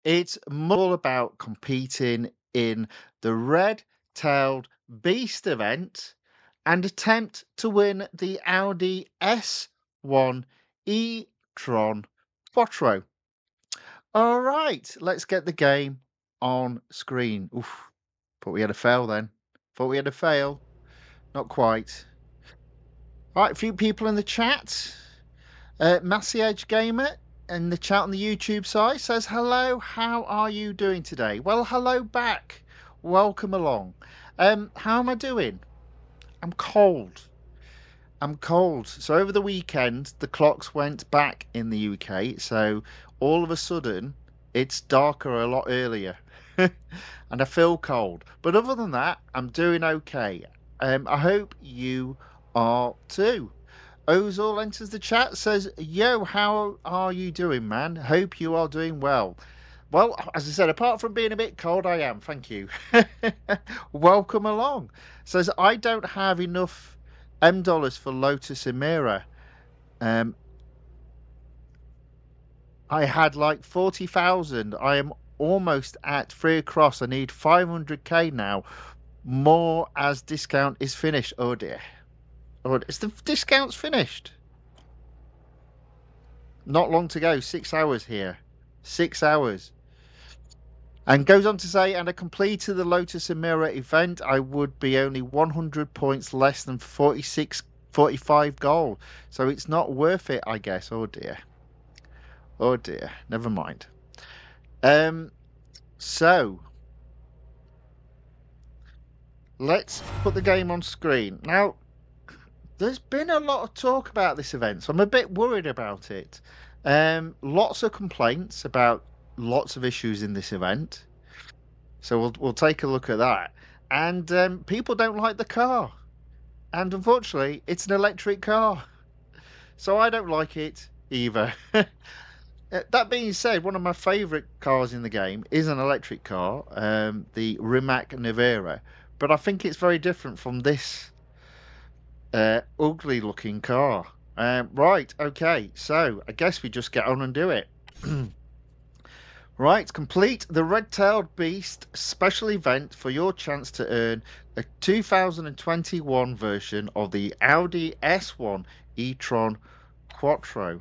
It's more all about competing in the red-tailed beast event and attempt to win the Audi S1 E-TRON Quattro. All right, let's get the game on screen. Oof, thought we had a fail then. Thought we had a fail. Not quite. All right, a few people in the chat. Massey Edge Gamer in the chat on the YouTube side says, hello, how are you doing today? Well, hello back. Welcome along. How am I doing? I'm cold. I'm cold. So over the weekend, the clocks went back in the UK. So all of a sudden, it's darker a lot earlier. And I feel cold. But other than that, I'm doing okay. I hope you are too. Ozil enters the chat, says, yo, how are you doing, man? Hope you are doing well. Well, as I said, apart from being a bit cold, I am. Thank you. Welcome along. Says, I don't have enough dollars for Lotus Emira. I had like 40,000. I am almost at 3 across. I need 500k now. More as discount is finished. Oh dear. Oh, is the discount's finished? Not long to go. 6 hours here. 6 hours. And goes on to say, and I completed the Lotus Emira event, I would be only 100 points less than 45 gold. So it's not worth it, I guess. Oh dear. Oh dear. Never mind. So let's put the game on screen. Now, there's been a lot of talk about this event, so I'm a bit worried about it. Lots of complaints about lots of issues in this event. So we'll take a look at that. And people don't like the car. And unfortunately, it's an electric car. So I don't like it either. That being said, one of my favourite cars in the game is an electric car, the Rimac Nevera. But I think it's very different from this ugly looking car. Right, okay, so I guess we just get on and do it. Right, complete the Red-Tailed Beast special event for your chance to earn a 2021 version of the Audi S1 e-tron Quattro.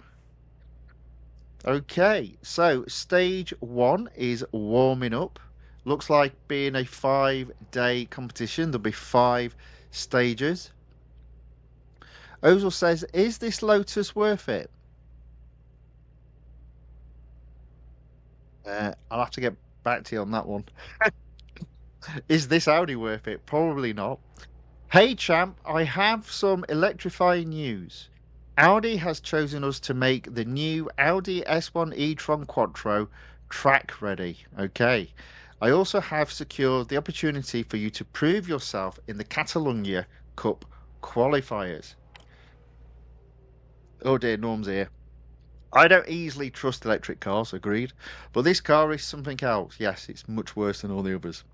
Okay, so stage 1 is warming up. Looks like being a 5-day competition. There'll be 5 stages. Ozil says, is this Lotus worth it? I'll have to get back to you on that one. Is this Audi worth it? Probably not. Hey champ, I have some electrifying news. Audi has chosen us to make the new Audi S1 e-tron Quattro track ready. Okay. I also have secured the opportunity for you to prove yourself in the Catalonia Cup qualifiers. Oh dear, Norm's here. I don't easily trust electric cars, agreed. But this car is something else. Yes, it's much worse than all the others.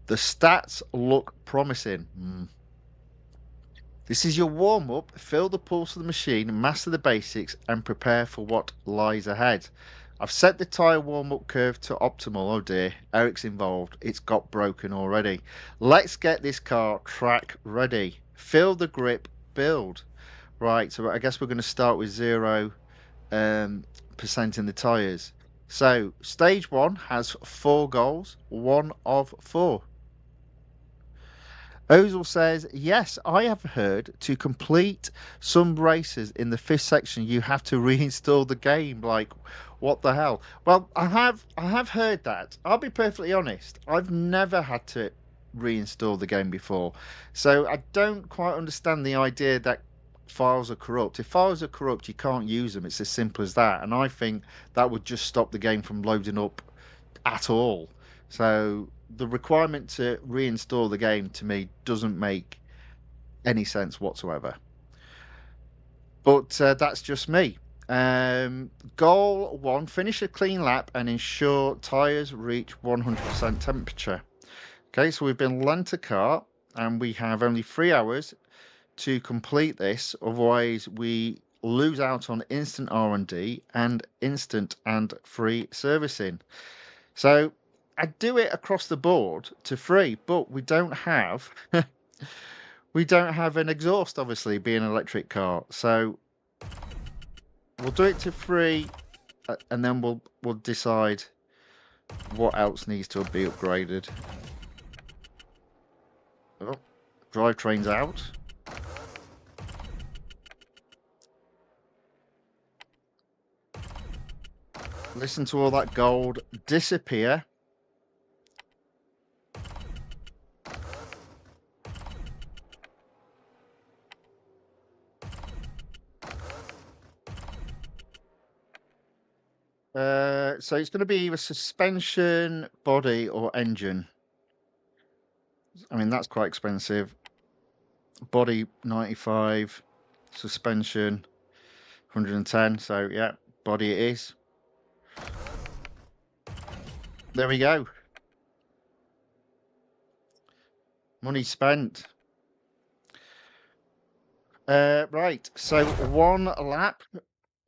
The stats look promising. This is your warm-up. Feel the pulse of the machine, master the basics, and prepare for what lies ahead. I've set the tyre warm-up curve to optimal. Oh dear, Eric's involved. It's got broken already. Let's get this car track ready. Feel the grip build. Right, so I guess we're going to start with 0% in the tyres. So, stage 1 has 4 goals, 1 of 4. Ozil says, yes, I have heard to complete some races in the 5th section, you have to reinstall the game. Like, what the hell? Well, I have heard that. I'll be perfectly honest. I've never had to reinstall the game before. So I don't quite understand the idea that files are corrupt. If files are corrupt, you can't use them. It's as simple as that. And I think that would just stop the game from loading up at all. So the requirement to reinstall the game to me doesn't make any sense whatsoever. But that's just me. Goal 1, finish a clean lap and ensure tyres reach 100% temperature. Okay, so we've been lent a car and we have only 3 hours to complete this. Otherwise, we lose out on instant R&D and instant and free servicing. So I'd do it across the board to free, but we don't have we don't have an exhaust, obviously, being an electric car. So we'll do it to free, and then we'll decide what else needs to be upgraded. Oh, drivetrain's out. Listen to all that gold disappear. So it's going to be either suspension, body, or engine. I mean, that's quite expensive. Body 95, suspension 110. So yeah, body it is. There we go. Money spent. Right, so 1 lap,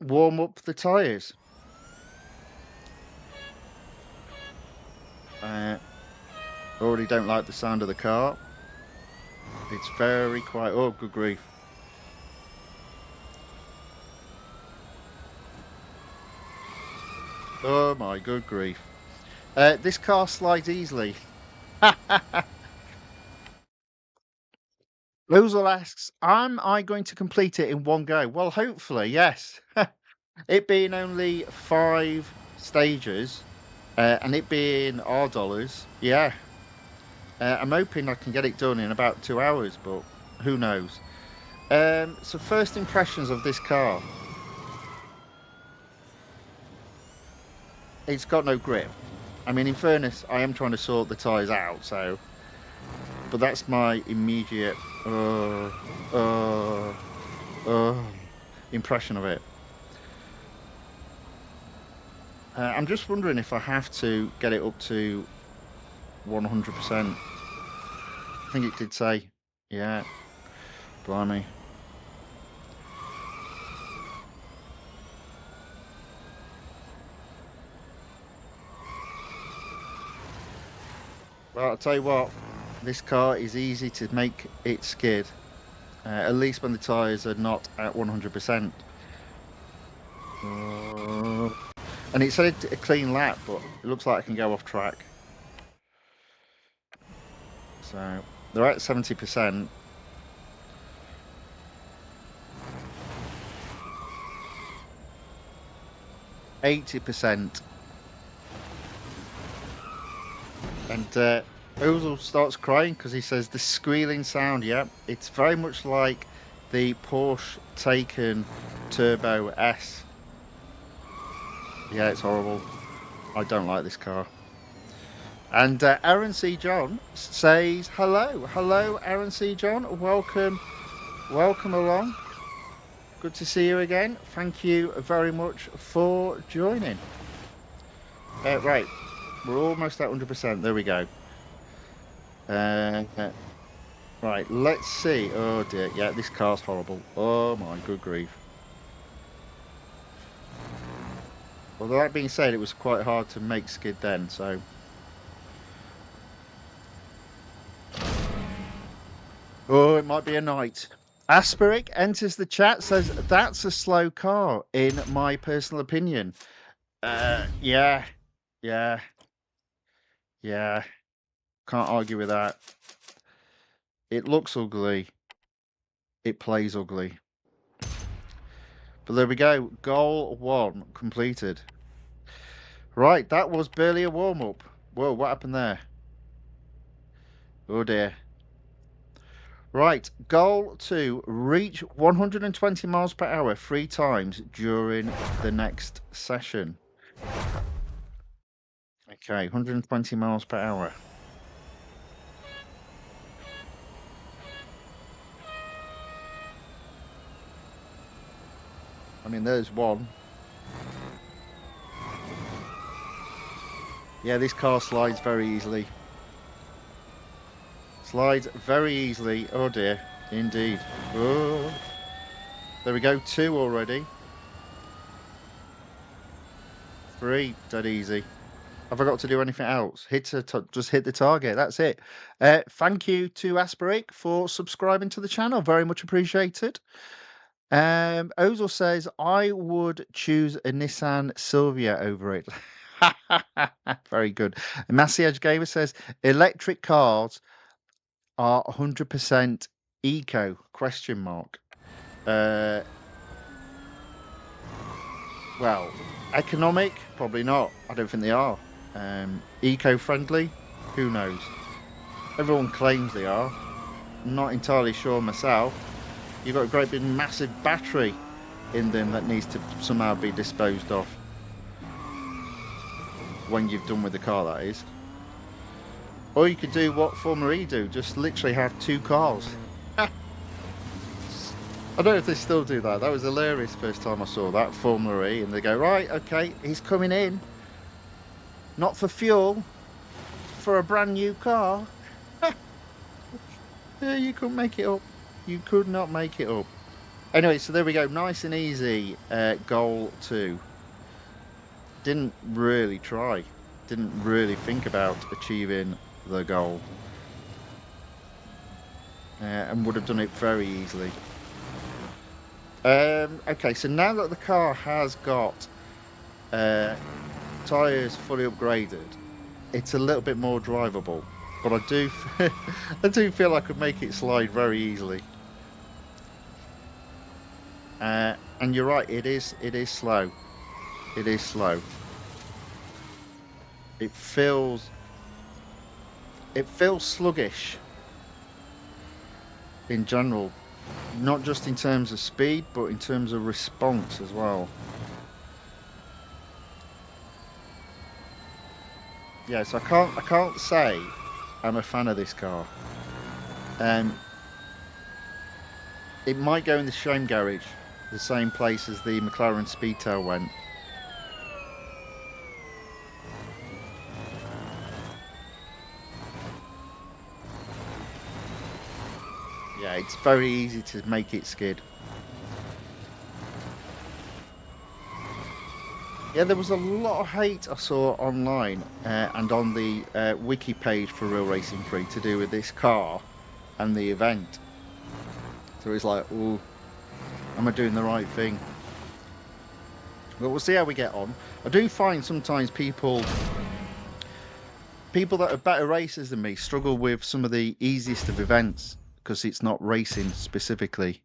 warm up the tyres. Already don't like the sound of the car. It's very quiet. Oh, good grief. Oh my good grief. This car slides easily. Lozel asks, am I going to complete it in one go? Well, hopefully, yes. It being only 5 stages, and it being our dollars, yeah. I'm hoping I can get it done in about 2 hours, but who knows. So first impressions of this car. It's got no grip. I mean, in fairness, I am trying to sort the tyres out, so... But that's my immediate impression of it. I'm just wondering if I have to get it up to 100%. I think it did say, yeah, blimey. Well, I'll tell you what, this car is easy to make it skid, at least when the tyres are not at 100%. And it said a clean lap, but it looks like I can go off track. So, they're at 70%. %80%. And Ozil starts crying because he says the squealing sound, yeah, it's very much like the Porsche Taycan Turbo S. Yeah, it's horrible. I don't like this car. And Aaron C. John says hello. Hello, Aaron C. John. Welcome. Welcome along. Good to see you again. Thank you very much for joining. Right. We're almost at 100%. There we go. Right. Let's see. Oh, dear. Yeah, this car's horrible. Oh, my good grief. Although that being said, it was quite hard to make skid then, so... Oh, it might be a night. Asperic enters the chat, says, that's a slow car, in my personal opinion. Yeah. Yeah. Yeah. Can't argue with that. It looks ugly. It plays ugly. But there we go. Goal 1 completed. Right, that was barely a warm-up. Whoa, what happened there? Oh dear. Right, goal 2, reach 120 miles per hour 3 times during the next session. Okay, 120 miles per hour. I mean, there's one. Yeah, this car slides very easily. Slides very easily. Oh dear, indeed. Oh. There we go, 2 already. 3, dead easy. Have I got to do anything else? Just hit the target. That's it. Thank you to Asperic for subscribing to the channel. Very much appreciated. Ozil says I would choose a Nissan Silvia over it. Very good. Massage Gamer says electric cars are 100% eco? Question mark. Well, economic? Probably not. I don't think they are. Eco-friendly? Who knows? Everyone claims they are. I'm not entirely sure myself. You've got a great big massive battery in them that needs to somehow be disposed of. When you've done with the car, that is. Or you could do what Formula E do, just literally have 2 cars. I don't know if they still do that. That was hilarious first time I saw that, Formula E, and they go, right, okay, he's coming in. Not for fuel, for a brand new car. Yeah, you couldn't make it up. You could not make it up. Anyway, so there we go. Nice and easy. Goal 2. Didn't really try. Didn't really think about achieving the goal. And would have done it very easily. Okay, so now that the car has got tyres fully upgraded, it's a little bit more drivable. But I do, I do feel I could make it slide very easily. And you're right, it is slow. It is slow. It feels sluggish in general, not just in terms of speed, but in terms of response as well. Yeah, so I can't say I'm a fan of this car. It might go in the shame garage, the same place as the McLaren Speedtail went. Yeah, it's very easy to make it skid. Yeah, there was a lot of hate I saw online and on the wiki page for Real Racing 3 to do with this car and the event. So it's like, oh, am I doing the right thing? But we'll see how we get on. I do find sometimes people that are better racers than me struggle with some of the easiest of events because it's not racing specifically.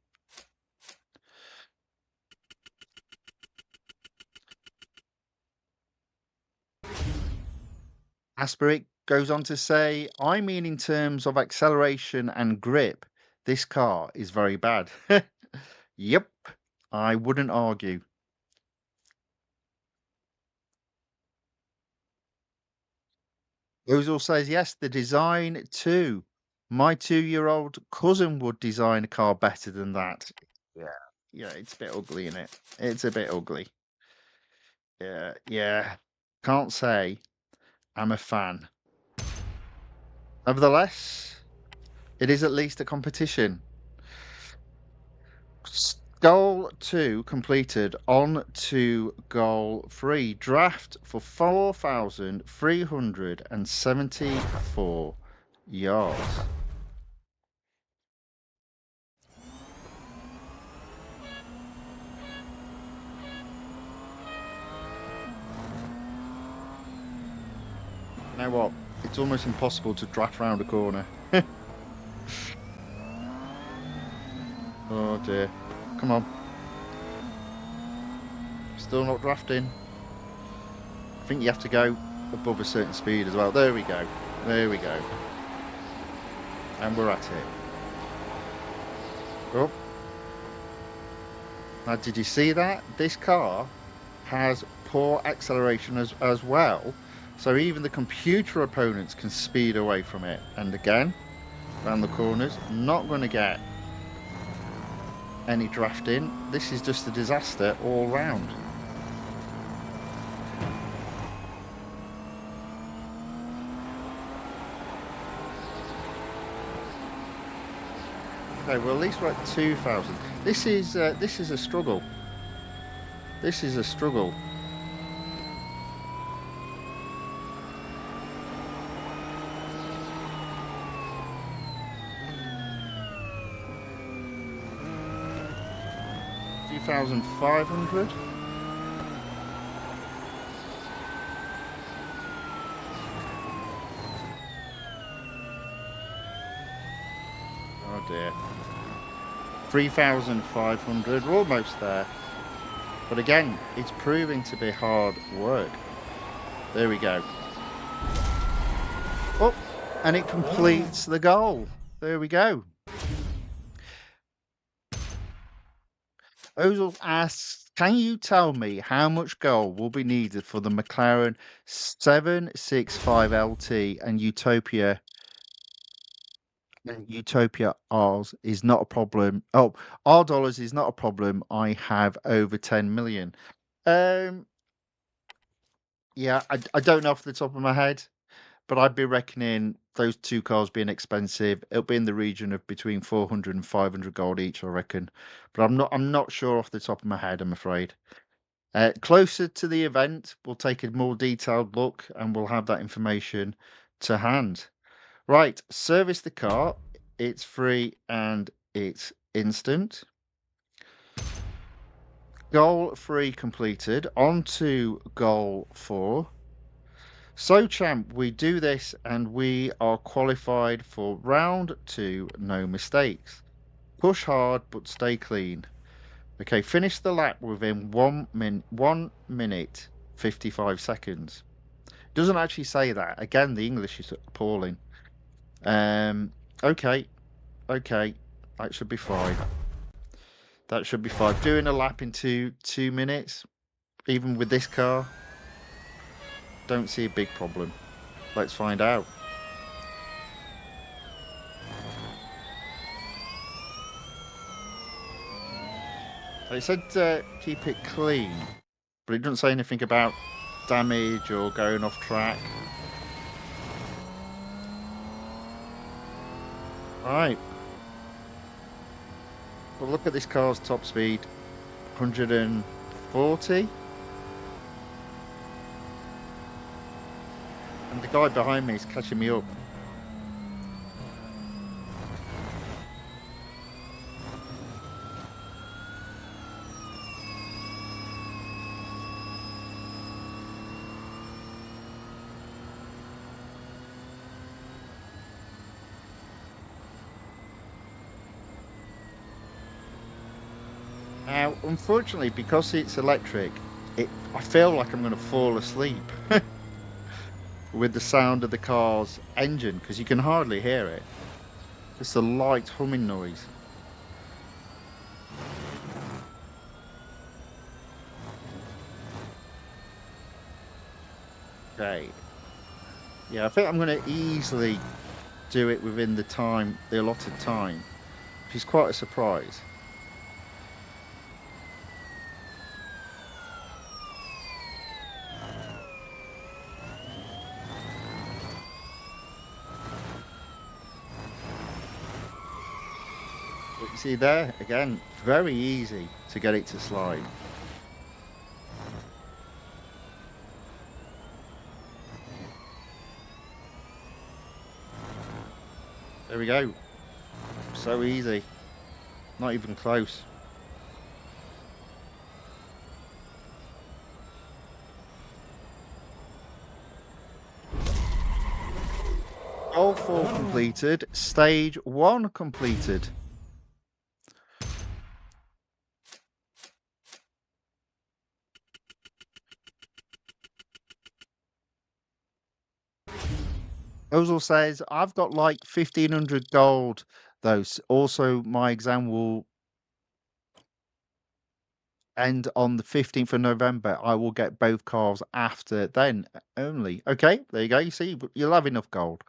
Asperic goes on to say, I mean in terms of acceleration and grip, this car is very bad. Yep, I wouldn't argue. Ozil says, yes, the design too. My 2-year-old cousin would design a car better than that. Yeah, yeah, it's a bit ugly, isn't it? It's a bit ugly. Yeah, yeah. Can't say I'm a fan. Nevertheless, it is at least a competition. Goal 2 completed. On to goal 3. Draft for 4,374 yards. You know what? It's almost impossible to draft round a corner. Oh dear. Come on. Still not drafting. I think you have to go above a certain speed as well. There we go. There we go. And we're at it. Oh. Now, did you see that? This car has poor acceleration as well. So even the computer opponents can speed away from it. And again, around the corners, not going to get any drafting. This is just a disaster all round. Okay, well, at least we're at 2,000. This is a struggle. This is a struggle. $2,500. Oh dear. 3,500. We're almost there. But again, it's proving to be hard work. There we go. Oh, and it completes the goal. There we go. Ozil asks, can you tell me how much gold will be needed for the McLaren 765LT and Utopia? And Utopia R's is not a problem. Oh, R dollars is not a problem. I have over 10 million. Um, yeah, I don't know off the top of my head, but I'd be reckoning those two cars being expensive. It'll be in the region of between 400 and 500 gold each, I reckon. But I'm not sure off the top of my head, I'm afraid. Closer to the event, we'll take a more detailed look and we'll have that information to hand. Right, service the car. It's free and it's instant. Goal 3 completed. On to goal 4. So, champ, we do this and we are qualified for round 2, no mistakes. Push hard but stay clean. Okay, finish the lap within 1 minute 55 seconds. Doesn't actually say that. Again, the English is appalling. Okay, okay, that should be fine. That should be fine. Doing a lap in 2 minutes, even with this car, don't see a big problem. Let's find out. It said keep it clean, but it doesn't say anything about damage or going off track. Right. Well, look at this car's top speed, 140. And the guy behind me is catching me up. Now, unfortunately, because it's electric, I feel like I'm going to fall asleep with the sound of the car's engine because you can hardly hear it. Just a light humming noise. Okay. Yeah, I think I'm going to easily do it within the allotted time, which is quite a surprise. But you see there, again, very easy to get it to slide. There we go. So easy. Not even close. All 4 completed. Stage 1 completed. Ozil says, I've got like 1,500 gold, though. Also, my exam will end on the 15th of November. I will get both cars after then only. Okay, there you go. You see, you'll have enough gold.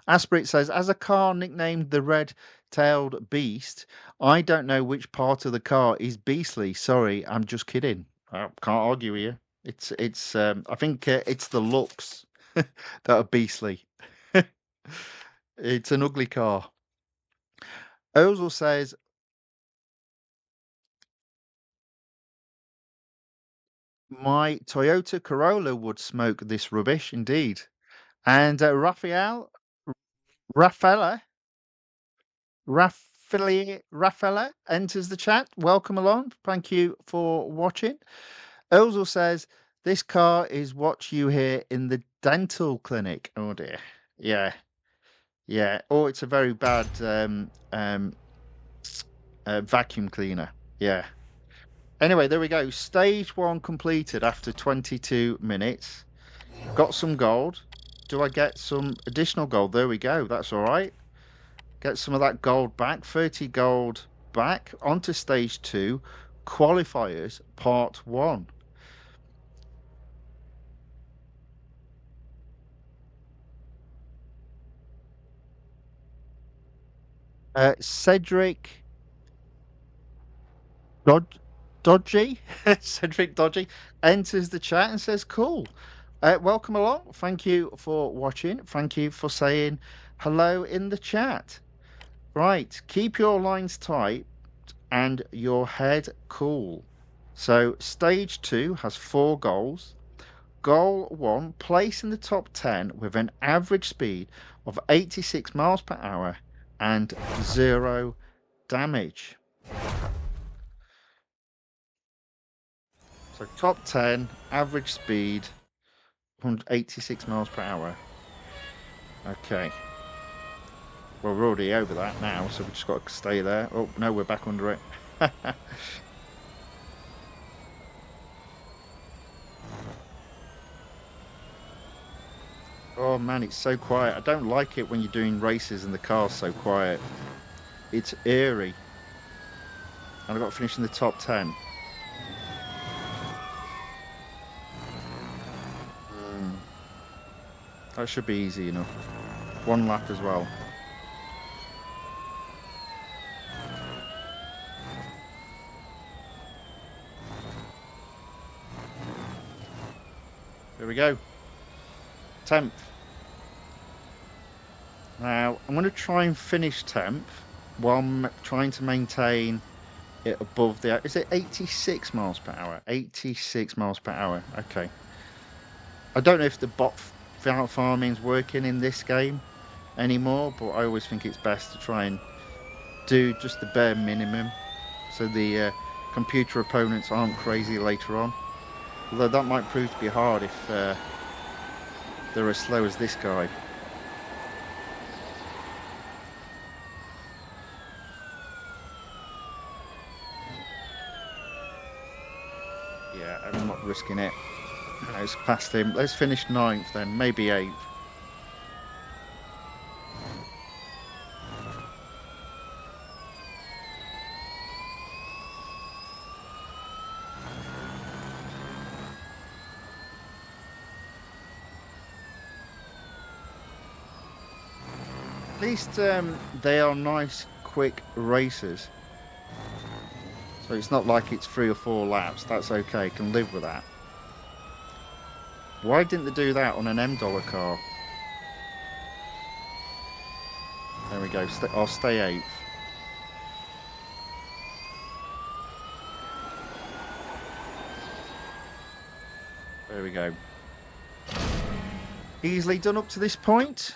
Aspirit says, as a car nicknamed the Red-Tailed Beast, I don't know which part of the car is beastly. Sorry, I'm just kidding. I can't argue with you. It's. I think it's the looks that are beastly. It's an ugly car. Ozil says, my Toyota Corolla would smoke this rubbish indeed. And Rafaela, Rafaela enters the chat. Welcome along. Thank you for watching. Ozil says, this car is what you hear in the dental clinic. Oh dear. Yeah. Yeah. Or it's a very bad vacuum cleaner. Yeah. Anyway, there we go. Stage one completed after 22 minutes. Got some gold. Do I get some additional gold? There we go. That's all right. Get some of that gold back. 30 gold back. Onto stage two. Qualifiers part one. Cedric Dod- Dodgy, Cedric Dodgy enters the chat and says, cool. Welcome along. Thank you for watching. Thank you for saying hello in the chat. Right, keep your lines tight and your head cool. So, stage two has 4 goals. Goal one, place in the top 10 with an average speed of 86 miles per hour and 0 damage. So, top 10, average speed, 186 miles per hour. Okay. Well, we're already over that now, so we've just got to stay there. Oh, no, we're back under it. Oh man, it's so quiet. I don't like it when you're doing races and the car's so quiet. It's eerie. And I've got to finish in the top 10. That should be easy enough. 1 lap as well. There we go. 10th. Now, I'm going to try and finish 10th while I'm trying to maintain it above the... Is it 86 miles per hour? 86 miles per hour. Okay. I don't know if the bot farming's working in this game anymore, but I always think it's best to try and do just the bare minimum so the computer opponents aren't crazy later on. Although that might prove to be hard if they're as slow as this guy. Yeah, I'm not risking it. It's past him. Let's finish 9th then, maybe 8th. At least they are nice, quick races. So it's not like it's 3 or 4 laps. That's okay. Can live with that. Why didn't they do that on an $M car? There we go. I'll stay 8th. There we go. Easily done up to this point.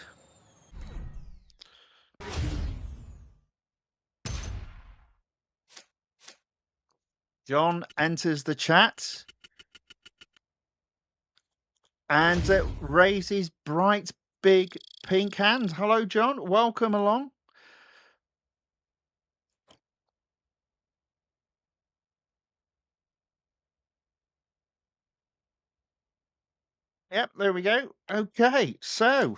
John enters the chat and raises bright, big pink hand. Hello, John. Welcome along. Yep, there we go. Okay, so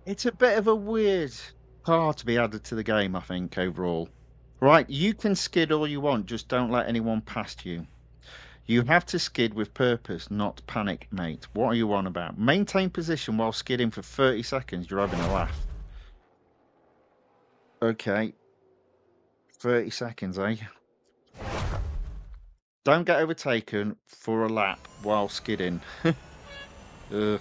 it's a bit of a weird car to be added to the game, I think, overall. Right, you can skid all you want, just don't let anyone past you. You have to skid with purpose, not panic, mate. What are you on about? Maintain position while skidding for 30 seconds. You're having a laugh. Okay. 30 seconds, eh? Don't get overtaken for a lap while skidding. Ugh.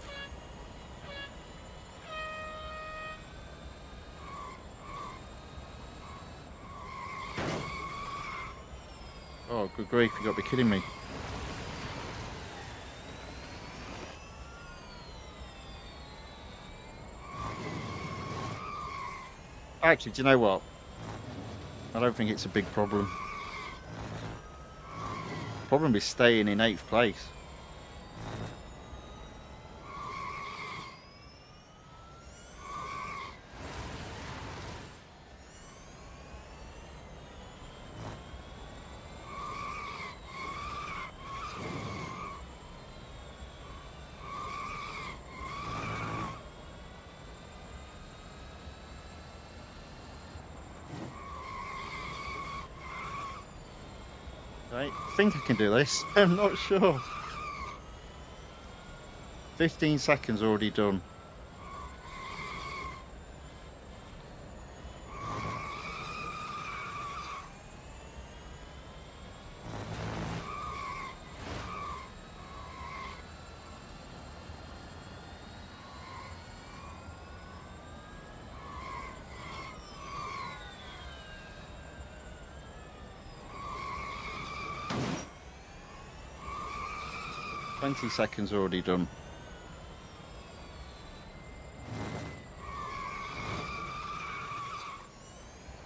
Oh, good grief, you got to be kidding me. Actually, do you know what? I don't think it's a big problem. Problem is staying in 8th place. Right, I think I can do this. I'm not sure. 15 seconds already done. Twenty seconds already done.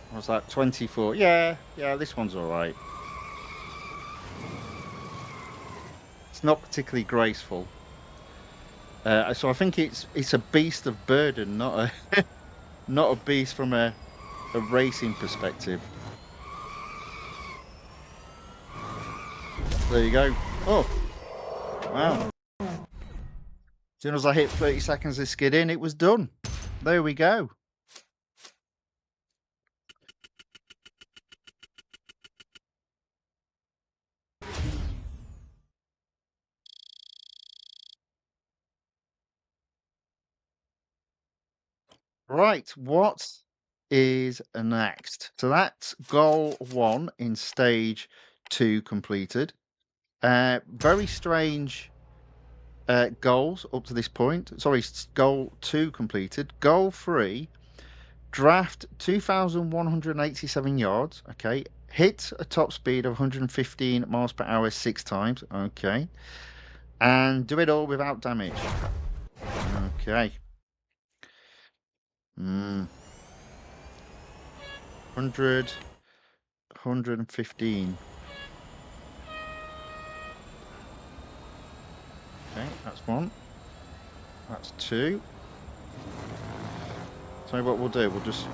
What was that? 24. Yeah, this one's all right. It's not particularly graceful. So I think it's a beast of burden, not a not a beast from a racing perspective. There you go. Oh, wow. As soon as I hit 30 seconds of skid in, it was done. There we go. Right, what is next? So that's goal 1 in stage 2 completed. Very strange goals up to this point. Sorry, goal 2 completed. Goal 3, draft 2,187 yards. Okay. Hit a top speed of 115 miles per hour 6 times. Okay. And do it all without damage. Okay. 100, 115. Okay, that's 1. That's 2. So what we'll do, we'll just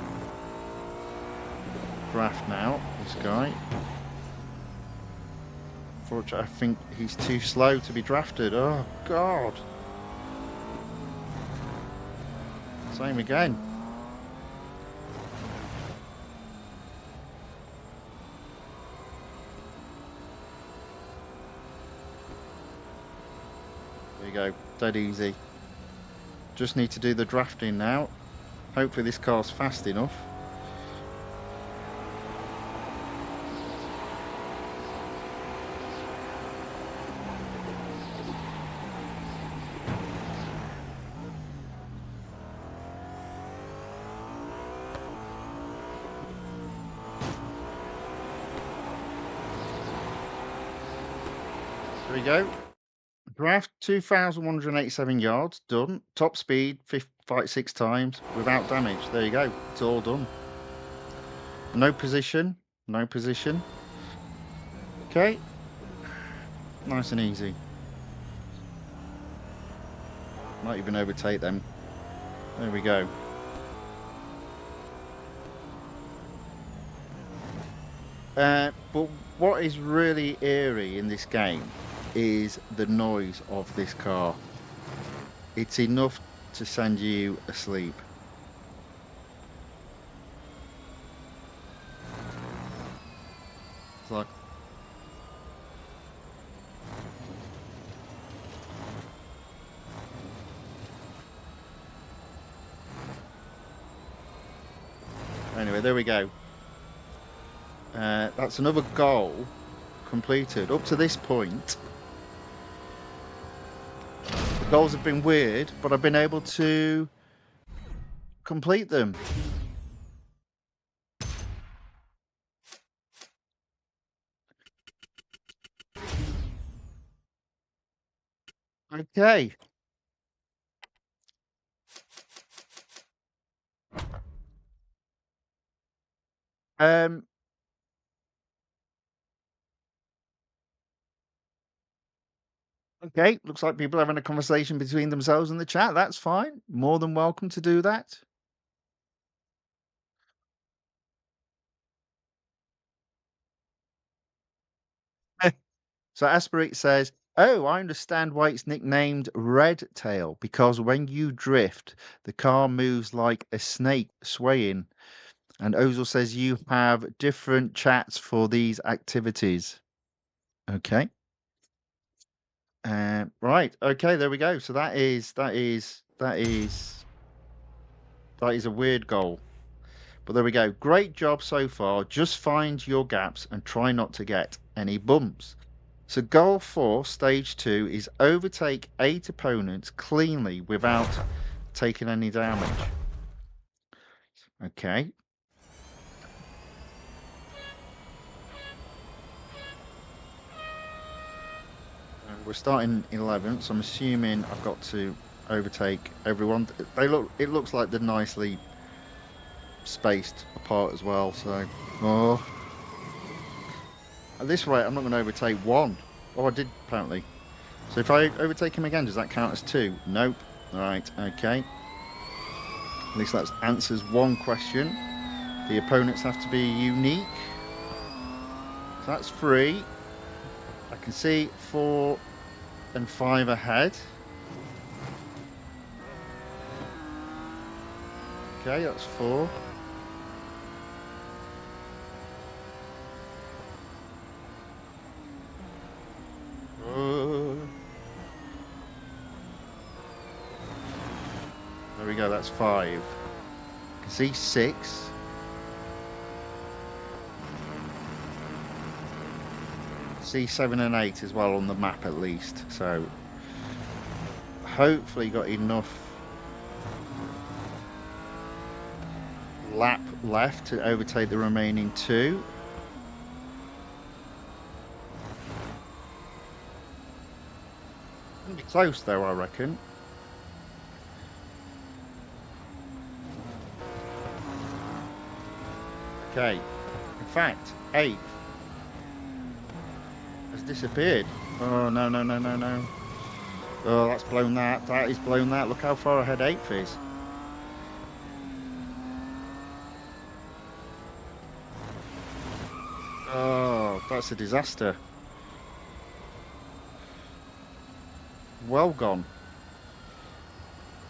draft now, this guy. Unfortunately, I think he's too slow to be drafted. Oh, God. Same again. There you go, dead easy. Just need to do the drafting now. Hopefully this car's fast enough. There we go. Draft 2,187 yards, done. Top speed, 56 times, without damage. There you go. It's all done. No position. No position. Okay. Nice and easy. Might even overtake them. There we go. But what is really eerie in this game is the noise of this car. It's enough to send you asleep. It's like anyway, there we go. That's another goal completed. Up to this point, the goals have been weird, but I've been able to complete them. Okay. Um, okay. Looks like people are having a conversation between themselves in the chat. That's fine. More than welcome to do that. So Aspirit says, "Oh, I understand why it's nicknamed Red Tail, because when you drift, the car moves like a snake swaying." And Ozil says you have different chats for these activities. Okay. Right. Okay, there we go. So that is a weird goal. But there we go. Great job so far. Just find your gaps and try not to get any bumps. So goal 4, stage 2, is overtake 8 opponents cleanly without taking any damage. Okay. And we're starting 11th, so I'm assuming I've got to overtake everyone. It looks like they're nicely spaced apart as well, so oh. At this rate I'm not going to overtake one. Oh, I did apparently. So if I overtake him again, does that count as 2? Nope. Right, okay. At least that answers one question. The opponents have to be unique. So that's 3. I can see 4 and 5 ahead. Okay, that's 4. There we go, that's 5. I can see 6. See 7 and 8 as well on the map at least. So hopefully got enough lap left to overtake the remaining 2. It'll be close though, I reckon. Okay, in fact, 8 has disappeared. Oh, no, no, no, no, no. Oh, that's blown that. That is blown that. Look how far ahead 8th is. Oh, that's a disaster. Well gone.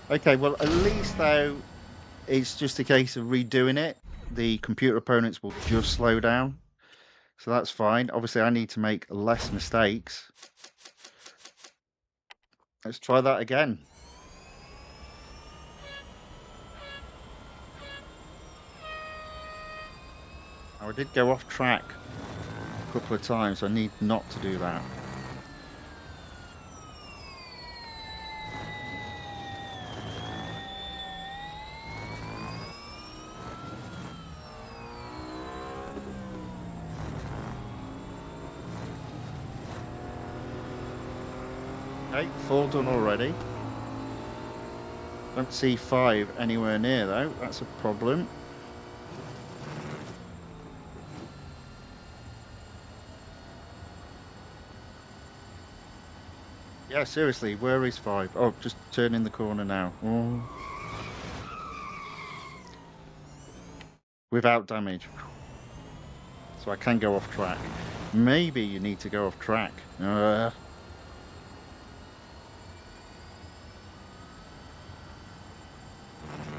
Okay, well, at least though, it's just a case of redoing it. The computer opponents will just slow down. So that's fine. Obviously, I need to make less mistakes. Let's try that again. Now, I did go off track a couple of times. So I need not to do that. Okay, 4 done already. Don't see 5 anywhere near though. That's a problem. Yeah, seriously, where is 5? Oh, just turning the corner now. Oh. Without damage. So I can go off track. Maybe you need to go off track.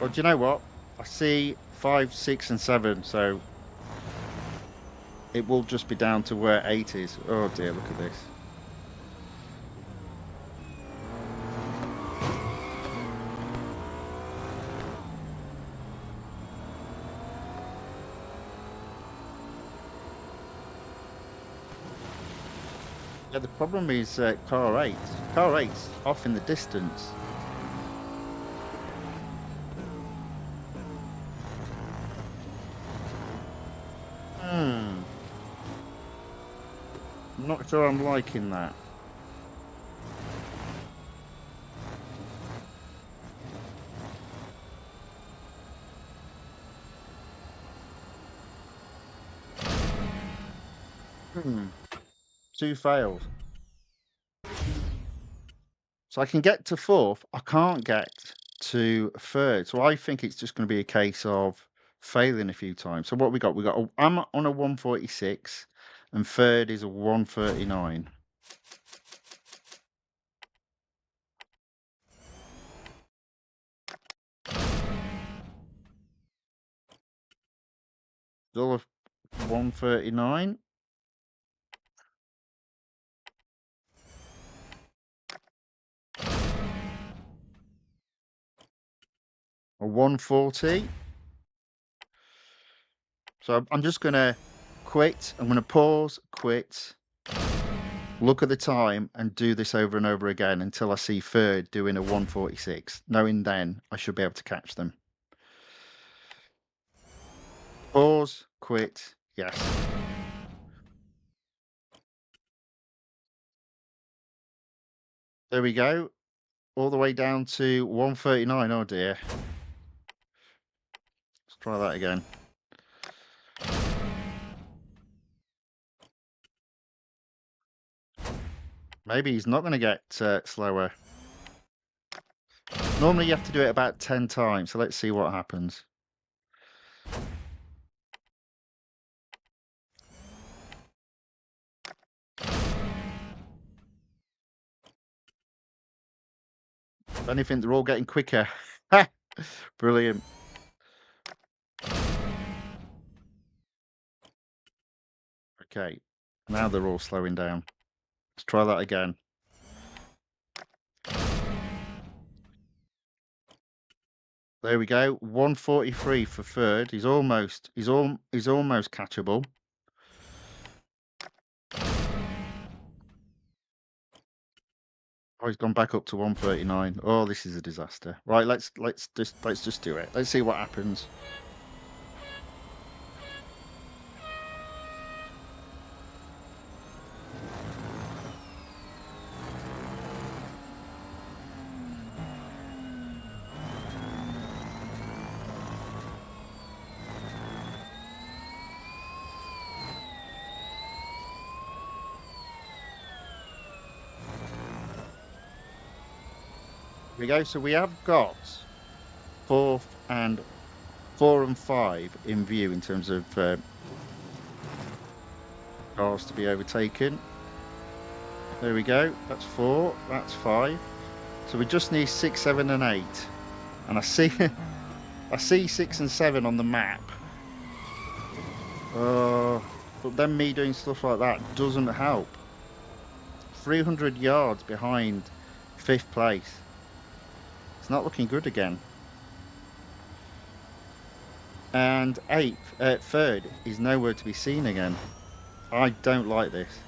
Well, do you know what? I see 5, 6 and 7, so it will just be down to where 8 is. Oh dear, look at this. Yeah, the problem is car 8. Car 8's off in the distance. I'm not sure I'm liking that. Two failed. So I can get to fourth. I can't get to third. So I think it's just going to be a case of failing a few times. So what we got? I'm on a 146, and third is a 139. Still a 139. A 140. So I'm just going to quit. I'm going to pause, quit, look at the time, and do this over and over again until I see third doing a 146, knowing then I should be able to catch them. Pause, quit, yes. There we go. All the way down to 139. Oh dear. Let's try that again. Maybe he's not going to get slower. Normally you have to do it about 10 times, so let's see what happens. If anything, they're all getting quicker. Brilliant. Okay, now they're all slowing down. Let's try that again. There we go. 143 for third. He's almost catchable. Oh, he's gone back up to 139. Oh, this is a disaster. Right, let's just do it. Let's see what happens. Here we go. So we have got four and 5 in view in terms of cars to be overtaken. There we go. That's 4. That's 5. So we just need 6, 7, and 8. And I see, I see 6 and 7 on the map. But then me doing stuff like that doesn't help. 300 yards behind 5th place. It's not looking good again. And 3rd is nowhere to be seen again. I don't like this.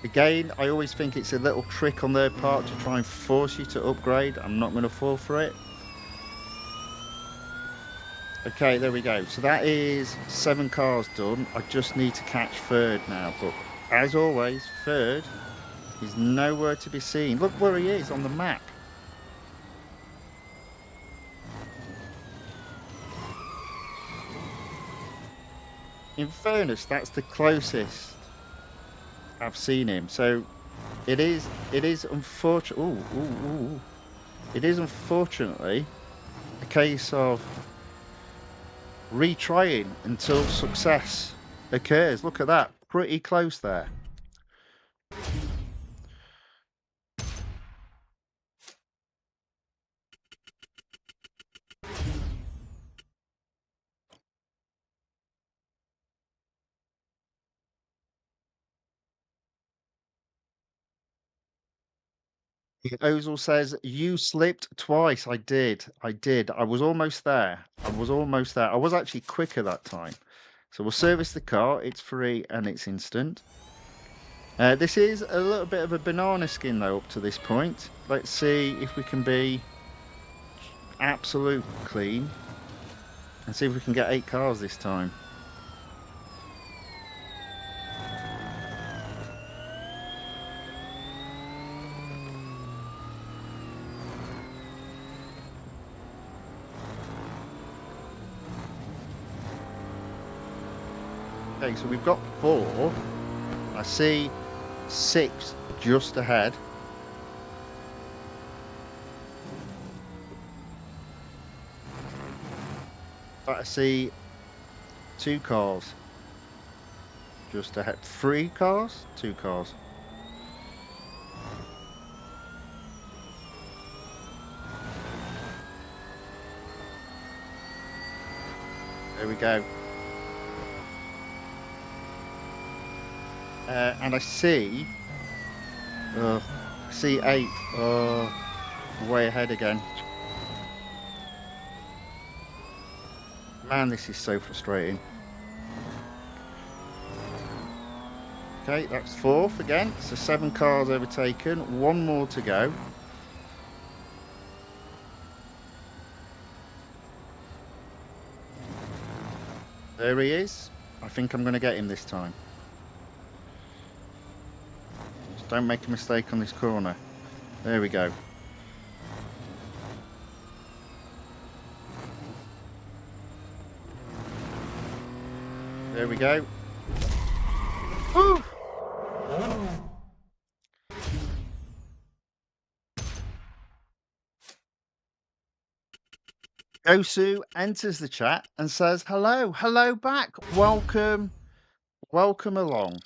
Again, I always think it's a little trick on their part to try and force you to upgrade. I'm not going to fall for it. Okay, there we go. So that is 7 cars done. I just need to catch 3rd now. But as always, 3rd is nowhere to be seen. Look where he is on the map. In fairness, that's the closest I've seen him. So it is unfortunate. It is unfortunately a case of retrying until success occurs. Look at that, pretty close there. Ozil says, you slipped twice. I did. I was almost there. I was actually quicker that time. So we'll service the car. It's free and it's instant. This is a little bit of a banana skin though up to this point. Let's see if we can be absolute clean and see if we can get 8 cars this time. Okay, so we've got 4. I see 6 just ahead. But I see 2 cars just ahead. 3 cars? 2 cars. There we go. And I see 8. Way ahead again. Man, this is so frustrating. Okay, that's 4th again. So 7 cars overtaken. 1 more to go. There he is. I think I'm going to get him this time. Just don't make a mistake on this corner. There we go. There we go. Woo! Osu enters the chat and says, hello, hello back. Welcome, welcome along.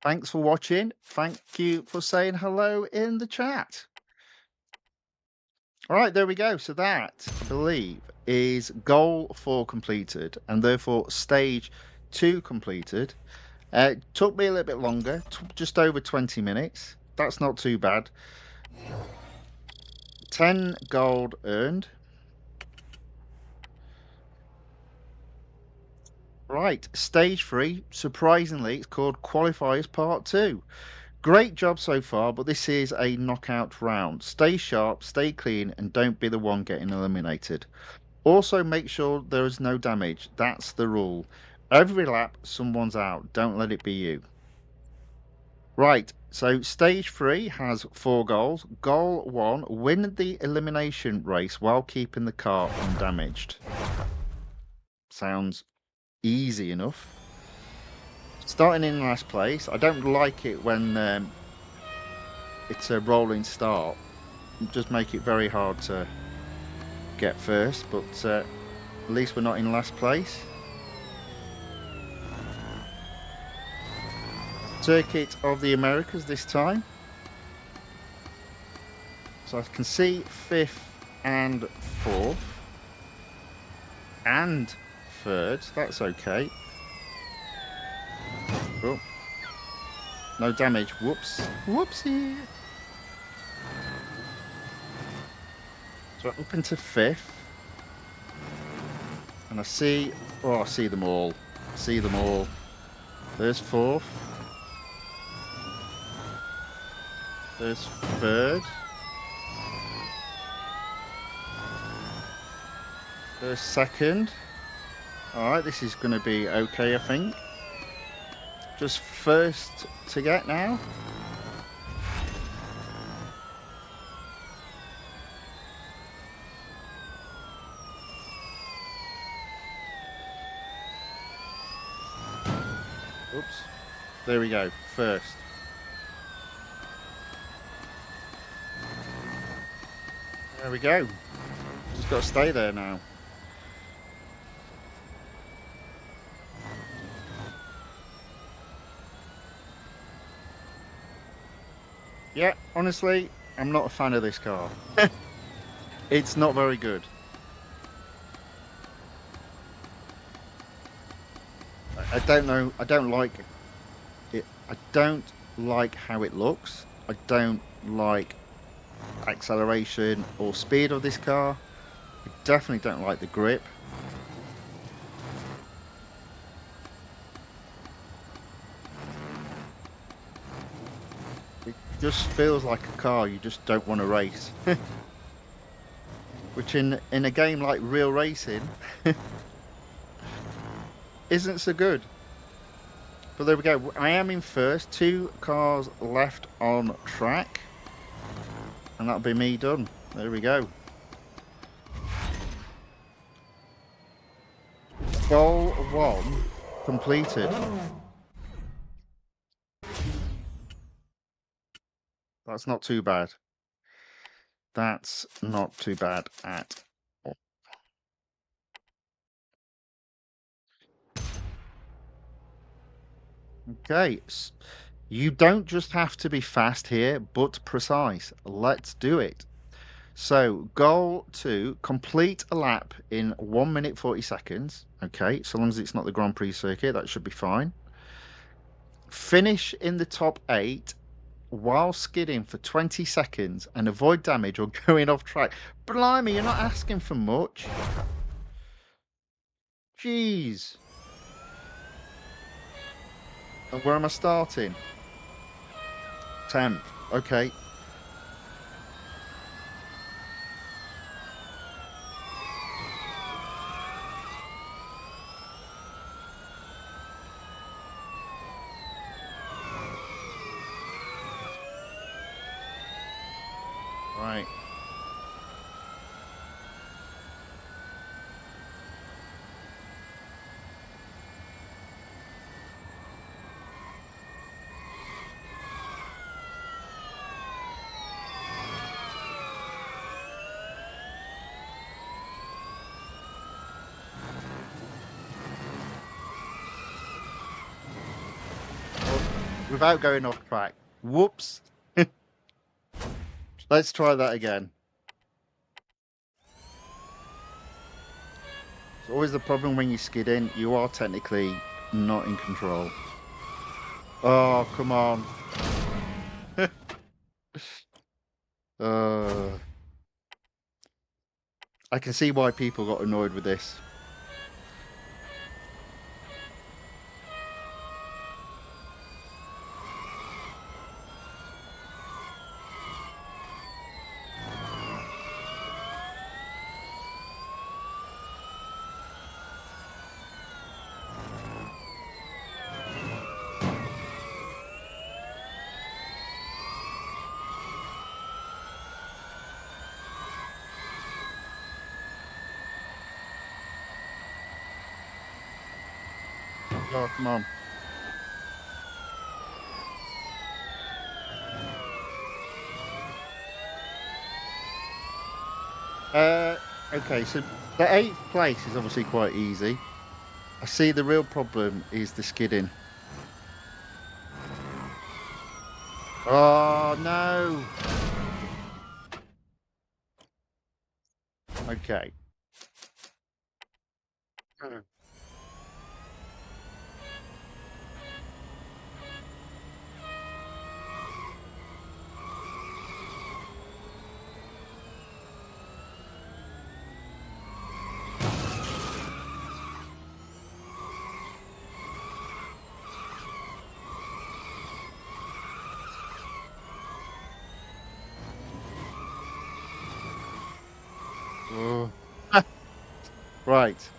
Thanks for watching. Thank you for saying hello in the chat. All right, there we go. So that, I believe, is goal 4 completed and therefore stage 2 completed. It took me a little bit longer, just over 20 minutes. That's not too bad. 10 gold earned. Right, stage 3, surprisingly, it's called Qualifiers Part 2. Great job so far, but this is a knockout round. Stay sharp, stay clean, and don't be the one getting eliminated. Also, make sure there is no damage. That's the rule. Every lap, someone's out. Don't let it be you. Right, so stage 3 has 4 goals. Goal 1, win the elimination race while keeping the car undamaged. Sounds easy enough. Starting in last place. I don't like it when it's a rolling start. Just make it very hard to get first, but at least we're not in last place. Circuit of the Americas this time. So I can see 5th and 4th and 3rd. That's okay. Oh. No damage. Whoops. Whoopsie. So up into 5th. And I see... Oh, I see them all. See them all. There's 4th. There's 3rd. There's 2nd. Alright, this is going to be okay, I think. Just 1st to get now. Oops. There we go, 1st. There we go. Just got to stay there now. Yeah, honestly, I'm not a fan of this car. It's not very good. I don't know, I don't like it. I don't like how it looks. I don't like acceleration or speed of this car. I definitely don't like the grip. It just feels like a car you just don't want to race. Which in a game like real racing isn't so good. But there we go. I am in 1st. 2 cars left on track. And that'll be me done. There we go. Goal 1 completed. That's not too bad. That's not too bad at all. Okay, you don't just have to be fast here, but precise. Let's do it. So, goal 2, complete a lap in 1 minute 40 seconds. Okay, so long as it's not the Grand Prix circuit, that should be fine. Finish in the top 8 while skidding for 20 seconds and avoid damage or going off track. Blimey, you're not asking for much. Jeez. And where am I starting? 10th. Okay. Right. Without going off track. Whoops. Let's try that again. It's always the problem when you skid in. You are technically not in control. Oh, come on. uh, I can see why people got annoyed with this. Oh, come on. Okay, so the 8th place is obviously quite easy. I see the real problem is the skidding. Oh, no. Okay. Oh. Right.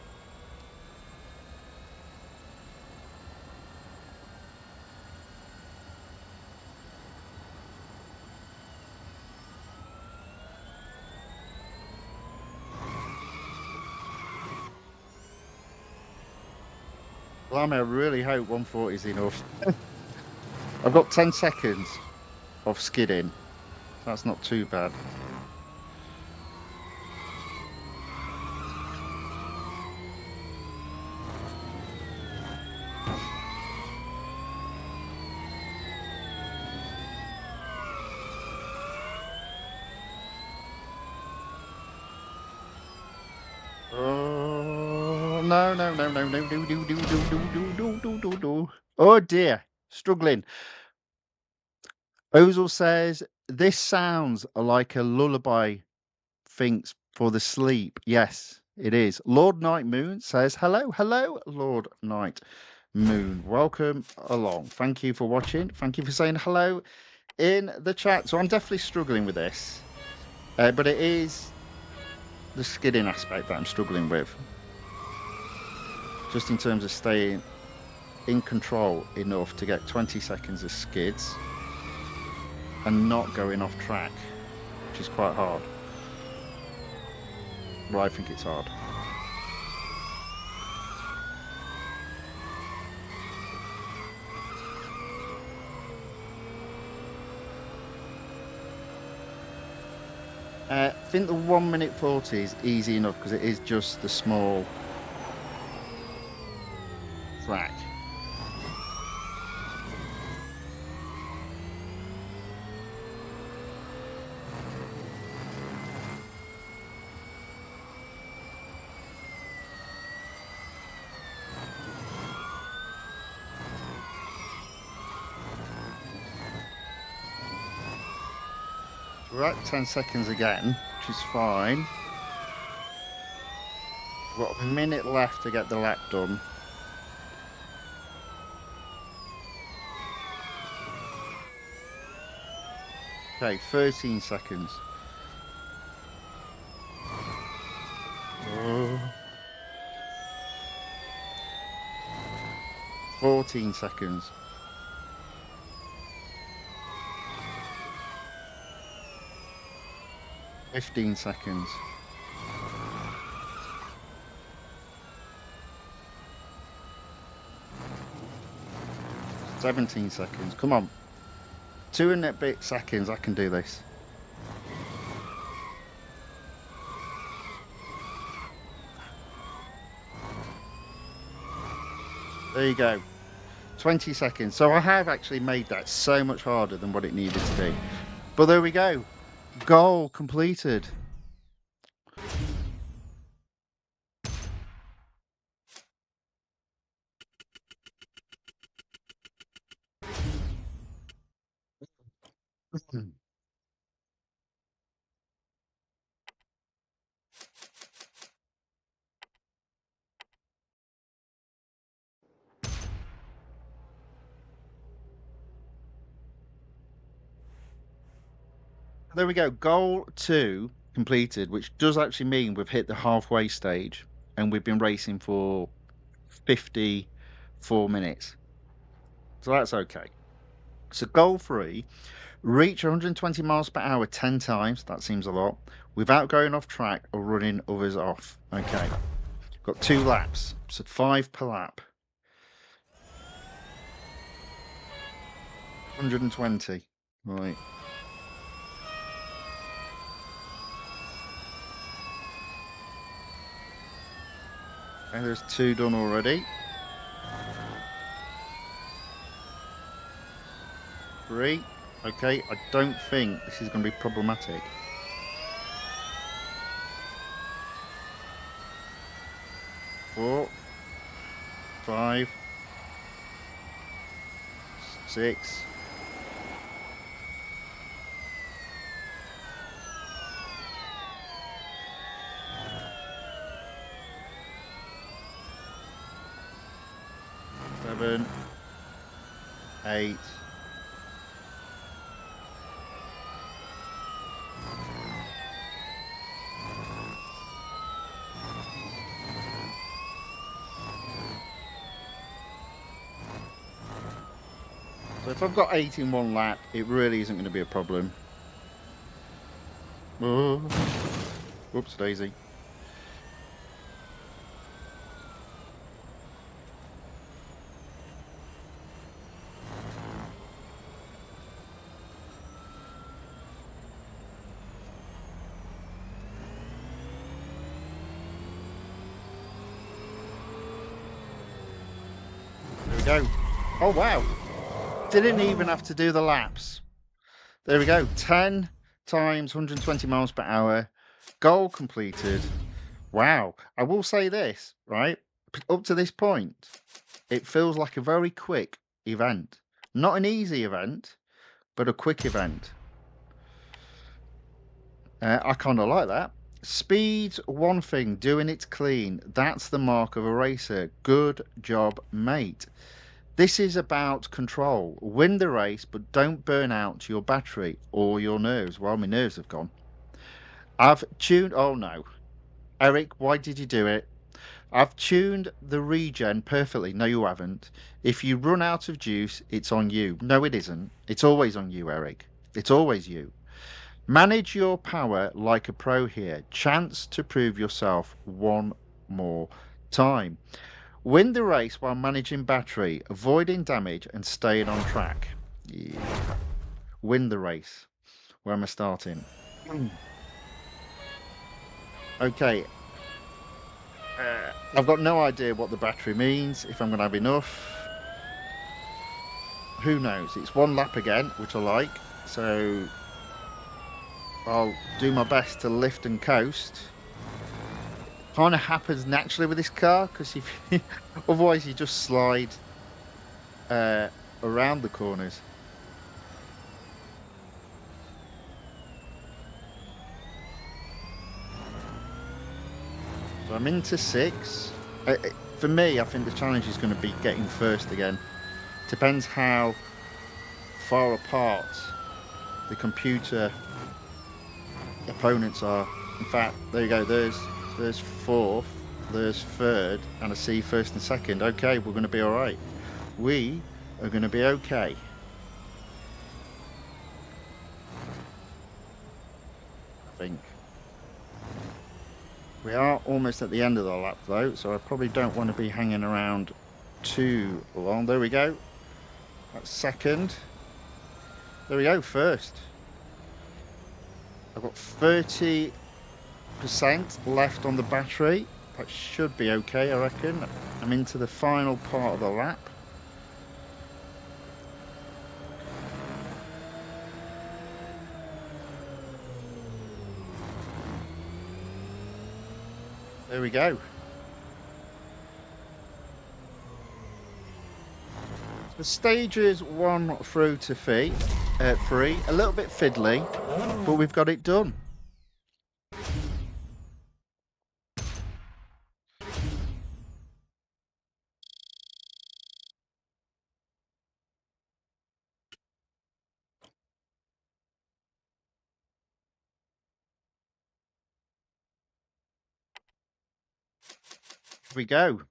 Blimey, I really hope 140 is enough. I've got 10 seconds of skidding. That's not too bad. Oh, no, no, no, no, no, do, do, do, do, do, do, do, do, do, do. Oh dear, struggling. Ozil says, this sounds like a lullaby thinks for the sleep. Yes, it is. Lord Night Moon says, hello, hello, Lord Night Moon. Welcome along. Thank you for watching. Thank you for saying hello in the chat. So I'm definitely struggling with this, but it is the skidding aspect that I'm struggling with. Just in terms of staying in control enough to get 20 seconds of skids and not going off track, which is quite hard. Well, I think it's hard. I think the 1 minute 40 is easy enough because it is just the small track. We're at 10 seconds again, which is fine. We've got a minute left to get the lap done. Okay, 13 seconds. 14 seconds. 15 seconds. 17 seconds. Come on. 2 and a bit seconds. I can do this. There you go. 20 seconds. So I have actually made that so much harder than what it needed to be. But there we go. Goal completed. There we go. Goal 2 completed, which does actually mean we've hit the halfway stage and we've been racing for 54 minutes. So that's okay. So goal 3, reach 120 miles per hour 10 times. That seems a lot. Without going off track or running others off. Okay. Got 2 laps. So 5 per lap. 120. Right. And there's 2 done already. 3. Okay, I don't think this is going to be problematic. 4, 5, 6. 7, 8. So if I've got 8 in one lap, it really isn't going to be a problem. Oh. Whoops, daisy. There we go. Oh, wow. Didn't even have to do the laps. There we go. 10 times 120 miles per hour. Goal completed. Wow. I will say this, right? Up to this point, it feels like a very quick event. Not an easy event, but a quick event. I kind of like that. Speed's one thing, doing it clean. That's the mark of a racer. Good job, mate. This is about control. Win the race, but don't burn out your battery or your nerves. Well, my nerves have gone. I've tuned. Oh no. Eric, why did you do it? I've tuned the regen perfectly. No, you haven't. If you run out of juice, it's on you. No, it isn't. It's always on you, Eric. It's always you. Manage your power like a pro here. Chance to prove yourself one more time. Win the race while managing battery, avoiding damage and staying on track. Yeah. Win the race. Where am I starting? Okay. I've got no idea what the battery means, if I'm going to have enough. Who knows? It's one lap again, which I like. So I'll do my best to lift and coast. Kind of happens naturally with this car, because if otherwise you just slide around the corners. So I'm into 6. For me, I think the challenge is going to be getting first again. Depends how far apart the computer opponents are. In fact, there you go. There's 4th, there's 3rd, and I see 1st and 2nd. Okay, we're going to be all right. We are going to be okay. I think. We are almost at the end of the lap though, so I probably don't want to be hanging around too long. There we go. That's 2nd. There we go, 1st. I've got 30% left on the battery. That should be okay, I reckon. I'm into the final part of the lap. There we go. The stages 1 through to 3, a little bit fiddly, but we've got it done. Here we go.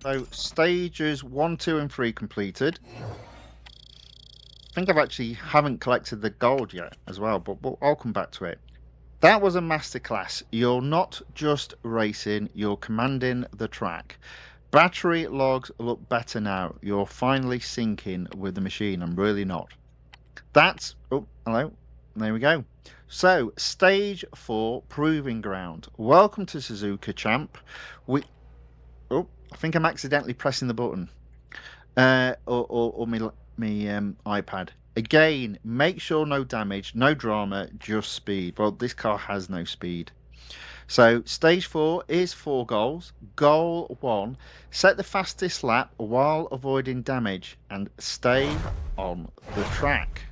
So stages 1, 2, and 3 completed. I think I've actually haven't collected the gold yet as well, but I'll come back to it. That was a masterclass. You're not just racing, you're commanding the track. Battery logs look better now. You're finally syncing with the machine. I'm really not. That's... Oh, hello. There we go. So, stage 4, Proving Ground. Welcome to Suzuka, champ. Oh, I think I'm accidentally pressing the button. Or me iPad. Again, make sure no damage, no drama, just speed. Well, this car has no speed. So stage 4 is 4 goals. Goal 1, set the fastest lap while avoiding damage and stay on the track.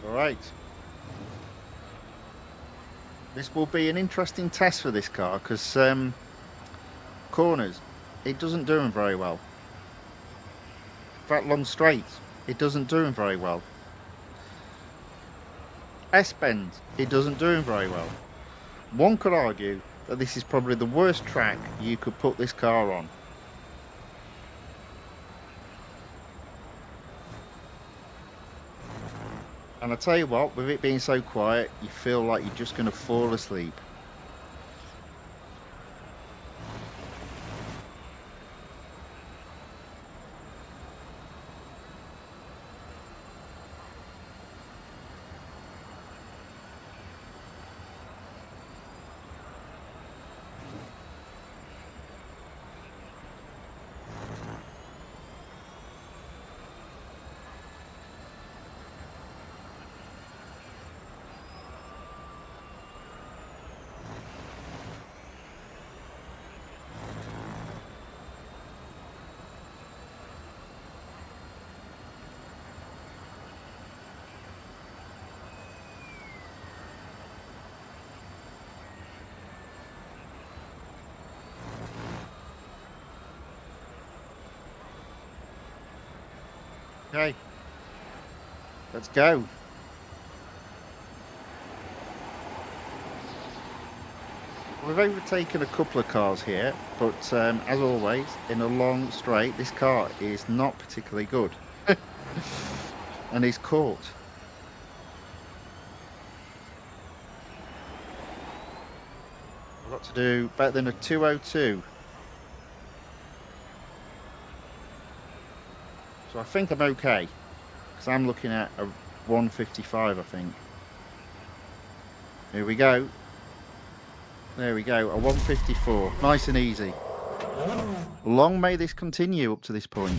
All right. This will be an interesting test for this car because corners, it doesn't do them very well. In fact, long straights, it doesn't do them very well. S-bends, it doesn't do them very well. One could argue that this is probably the worst track you could put this car on. And I tell you what, with it being so quiet, you feel like you're just going to fall asleep. Okay, let's go. We've overtaken a couple of cars here, but as always, in a long straight, this car is not particularly good. And he's caught. I've got to do better than a 202. So I think I'm okay, because I'm looking at a 155, I think. Here we go. There we go, a 154. Nice and easy. Long may this continue up to this point.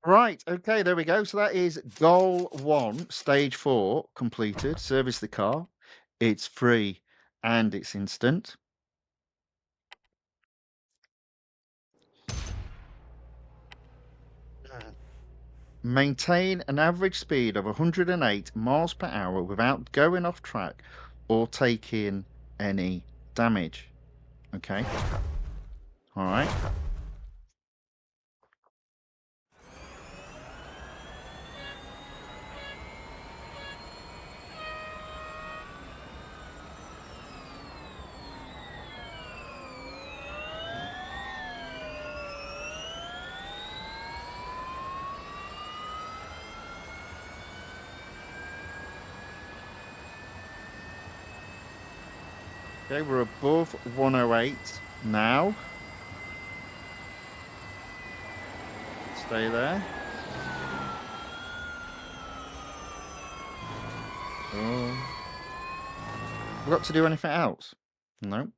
Right, okay, there we go. So that is goal one, stage 4 completed. Service the car. It's free and it's instant. Maintain an average speed of 108 miles per hour without going off track or taking any damage. Okay. All right. Okay, we're above 108 now. Stay there. Oh. We got to do anything else? No.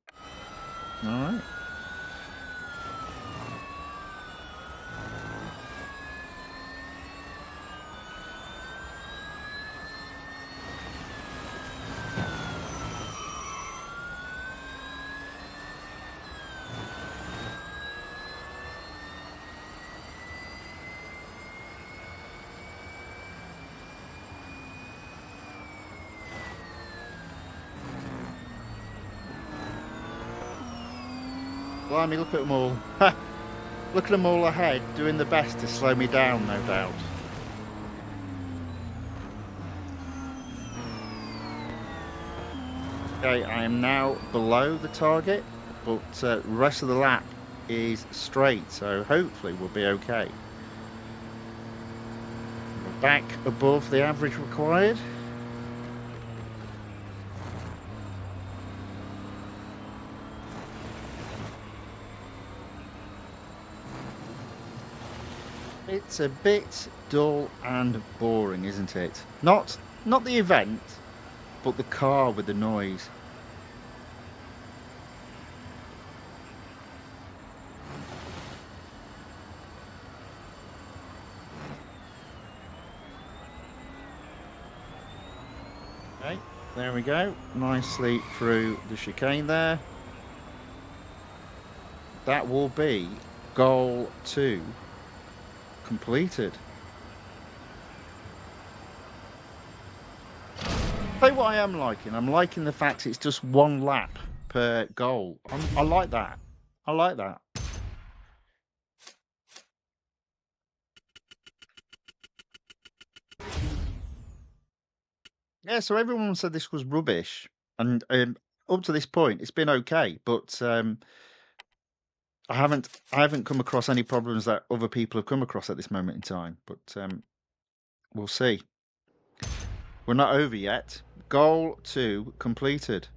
All right. Blimey, look at them all. Look at them all ahead, doing the best to slow me down, no doubt. Okay, I am now below the target, but the rest of the lap is straight, so hopefully we'll be okay. We're back above the average required. It's a bit dull and boring, isn't it? Not the event, but the car with the noise. Okay, there we go. Nicely through the chicane there. That will be goal 2 completed. Tell you what I am liking. I'm liking the fact it's just one lap per goal. I like that. I like that. Yeah, so everyone said this was rubbish, and up to this point, it's been okay. But I haven't come across any problems that other people have come across at this moment in time. But we'll see. We're not over yet. Goal 2 completed.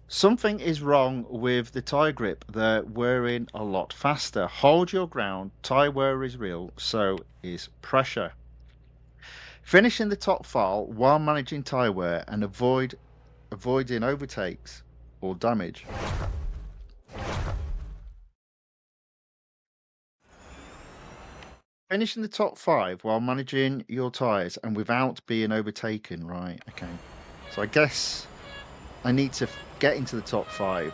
Something is wrong with the tie grip. They're wearing a lot faster. Hold your ground. Tie wear is real. So is pressure. Finish in the top file while managing tie wear and avoiding overtakes or damage. Finish in the top 5 while managing your tyres and without being overtaken. Right, okay. So I guess I need to get into the top 5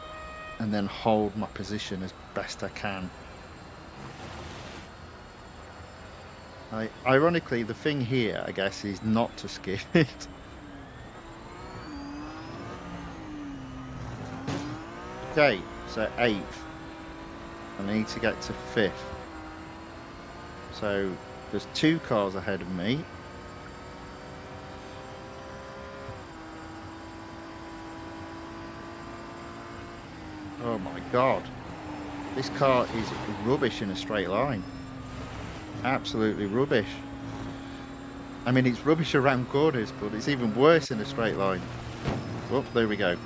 and then hold my position as best I can. Ironically, the thing here, I guess, is not to skip it. Okay, so 8th. I need to get to 5th. So there's 2 cars ahead of me. Oh my god. This car is rubbish in a straight line. Absolutely rubbish. I mean, it's rubbish around corners, but it's even worse in a straight line. Oh, there we go.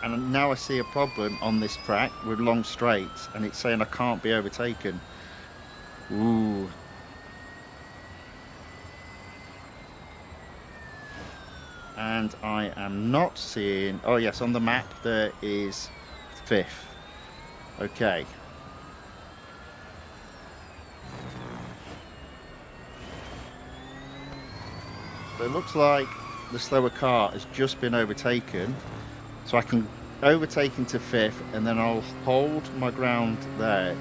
And now I see a problem on this track with long straights, and it's saying I can't be overtaken. Ooh. And I am not seeing... Oh, yes, on the map there is 5th. Okay. So it looks like the slower car has just been overtaken. So I can overtake into 5th, and then I'll hold my ground there.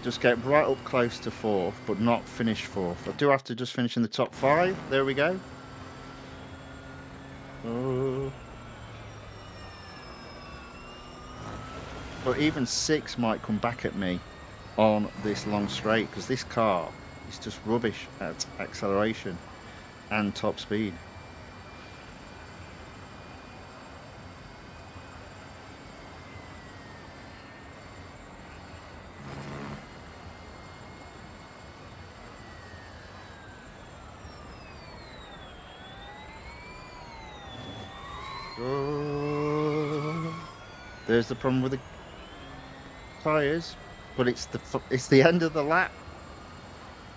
Just get right up close to 4th, but not finish 4th. I do have to just finish in the top 5. There we go. But even 6 might come back at me on this long straight, because this car is just rubbish at acceleration and top speed. There's the problem with the tyres, but it's the end of the lap.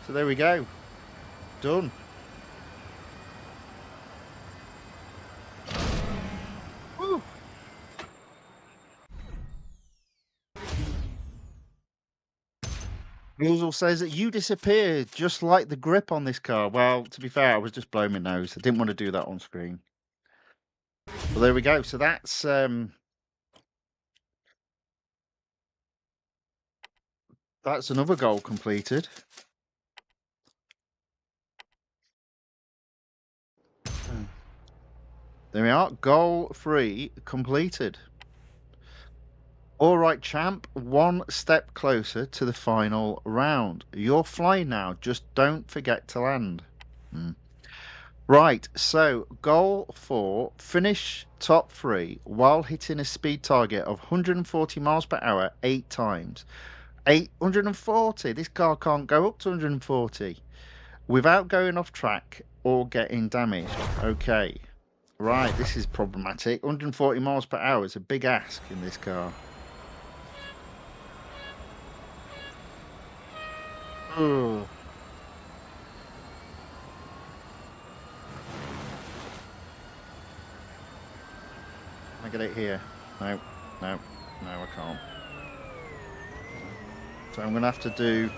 So there we go, done. Woo. Google says that you disappeared just like the grip on this car. Well, to be fair, I was just blowing my nose. I didn't want to do that on screen. Well, there we go. So that's another goal completed. There we are. Goal 3 completed. All right, champ. One step closer to the final round. You're flying now. Just don't forget to land. Right, so goal 4, finish top 3 while hitting a speed target of 140 miles per hour 8 times. 840. This car can't go up to 140 without going off track or getting damaged. Okay. Right, this is problematic. 140 miles per hour is a big ask in this car. Ugh. Can I get it here? No, no, no, I can't. So I'm going to have to do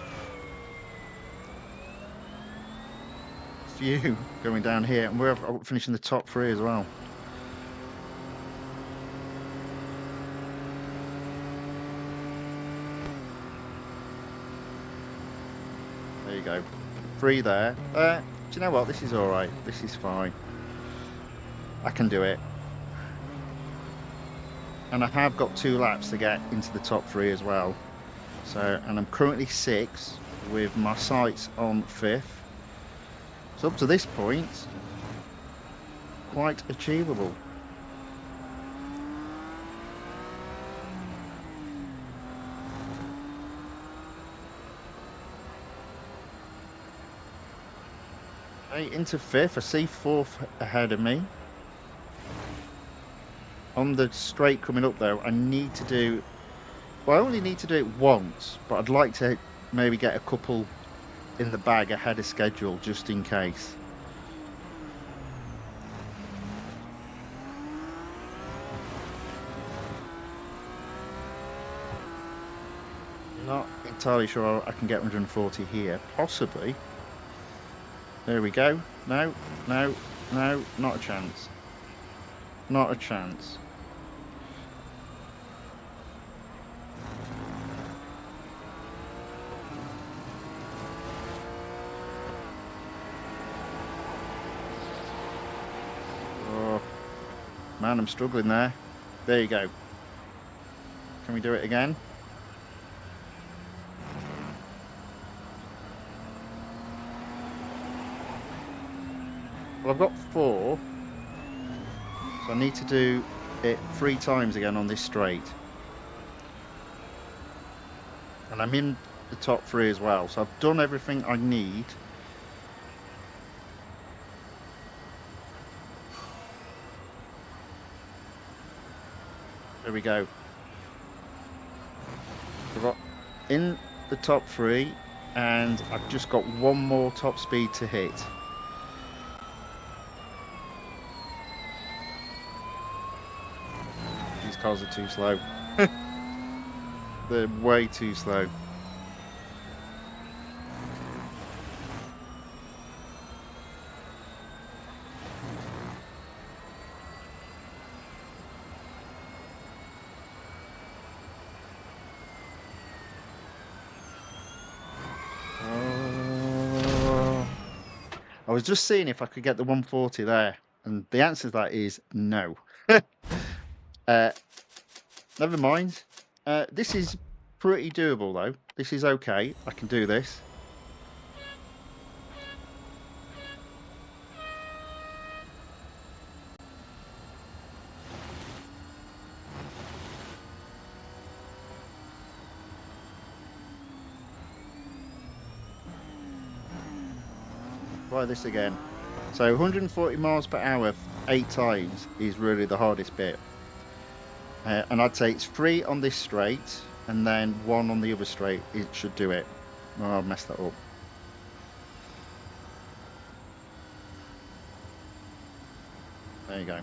a few going down here, and we're finishing the top 3 as well. There you go. 3 there. Do you know what? This is all right. This is fine. I can do it. And I have got 2 laps to get into the top 3 as well. So, and I'm currently 6 with my sights on 5th. So up to this point, quite achievable. Okay, into 5th. I see 4th ahead of me. On the straight coming up though, I need to do... Well, I only need to do it once, but I'd like to maybe get a couple in the bag ahead of schedule, just in case. Not entirely sure I can get 140 here. Possibly. There we go. No, no. No, not a chance. Not a chance. Oh, man, I'm struggling there. There you go. Can we do it again? Well, I've got 4, so I need to do it 3 times again on this straight. And I'm in the top 3 as well, so I've done everything I need. There we go. I've got in the top 3, and I've just got 1 more top speed to hit. These cars are too slow. They're way too slow. I was just seeing if I could get the 140 there, and the answer to that is no. Never mind. This is pretty doable, though. This is okay. I can do this. Try this again. So 140 miles per hour 8 times is really the hardest bit. And I'd say it's 3 on this straight, and then 1 on the other straight. It should do it. Oh, I messed that up. There you go.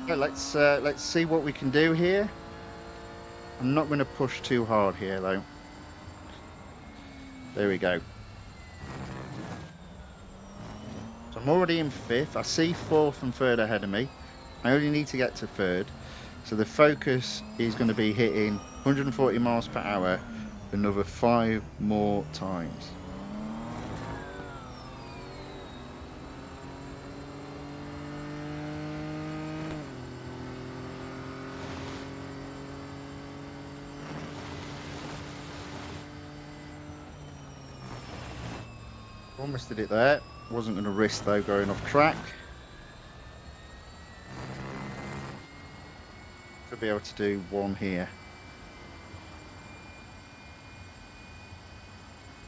Okay, let's see what we can do here. I'm not going to push too hard here, though. There we go. So I'm already in 5th. I see 4th and 3rd ahead of me. I only need to get to 3rd. So the focus is going to be hitting 140 miles per hour another 5 more times. Almost did it there. Wasn't going to risk though going off track. Should be able to do 1 here.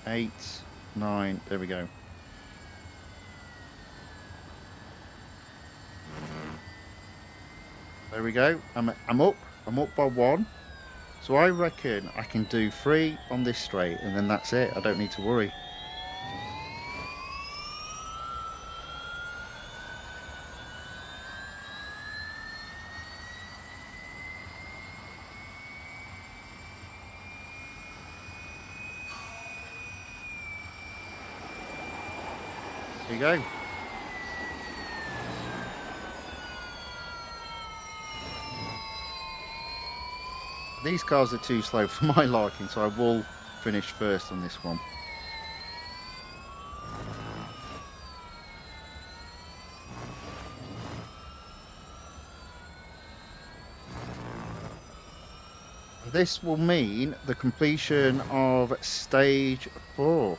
8, 9, there we go. There we go. I'm up by 1. So I reckon I can do 3 on this straight, and then that's it. I don't need to worry. There you go. These cars are too slow for my liking, so I will finish first on this one. This will mean the completion of stage 4.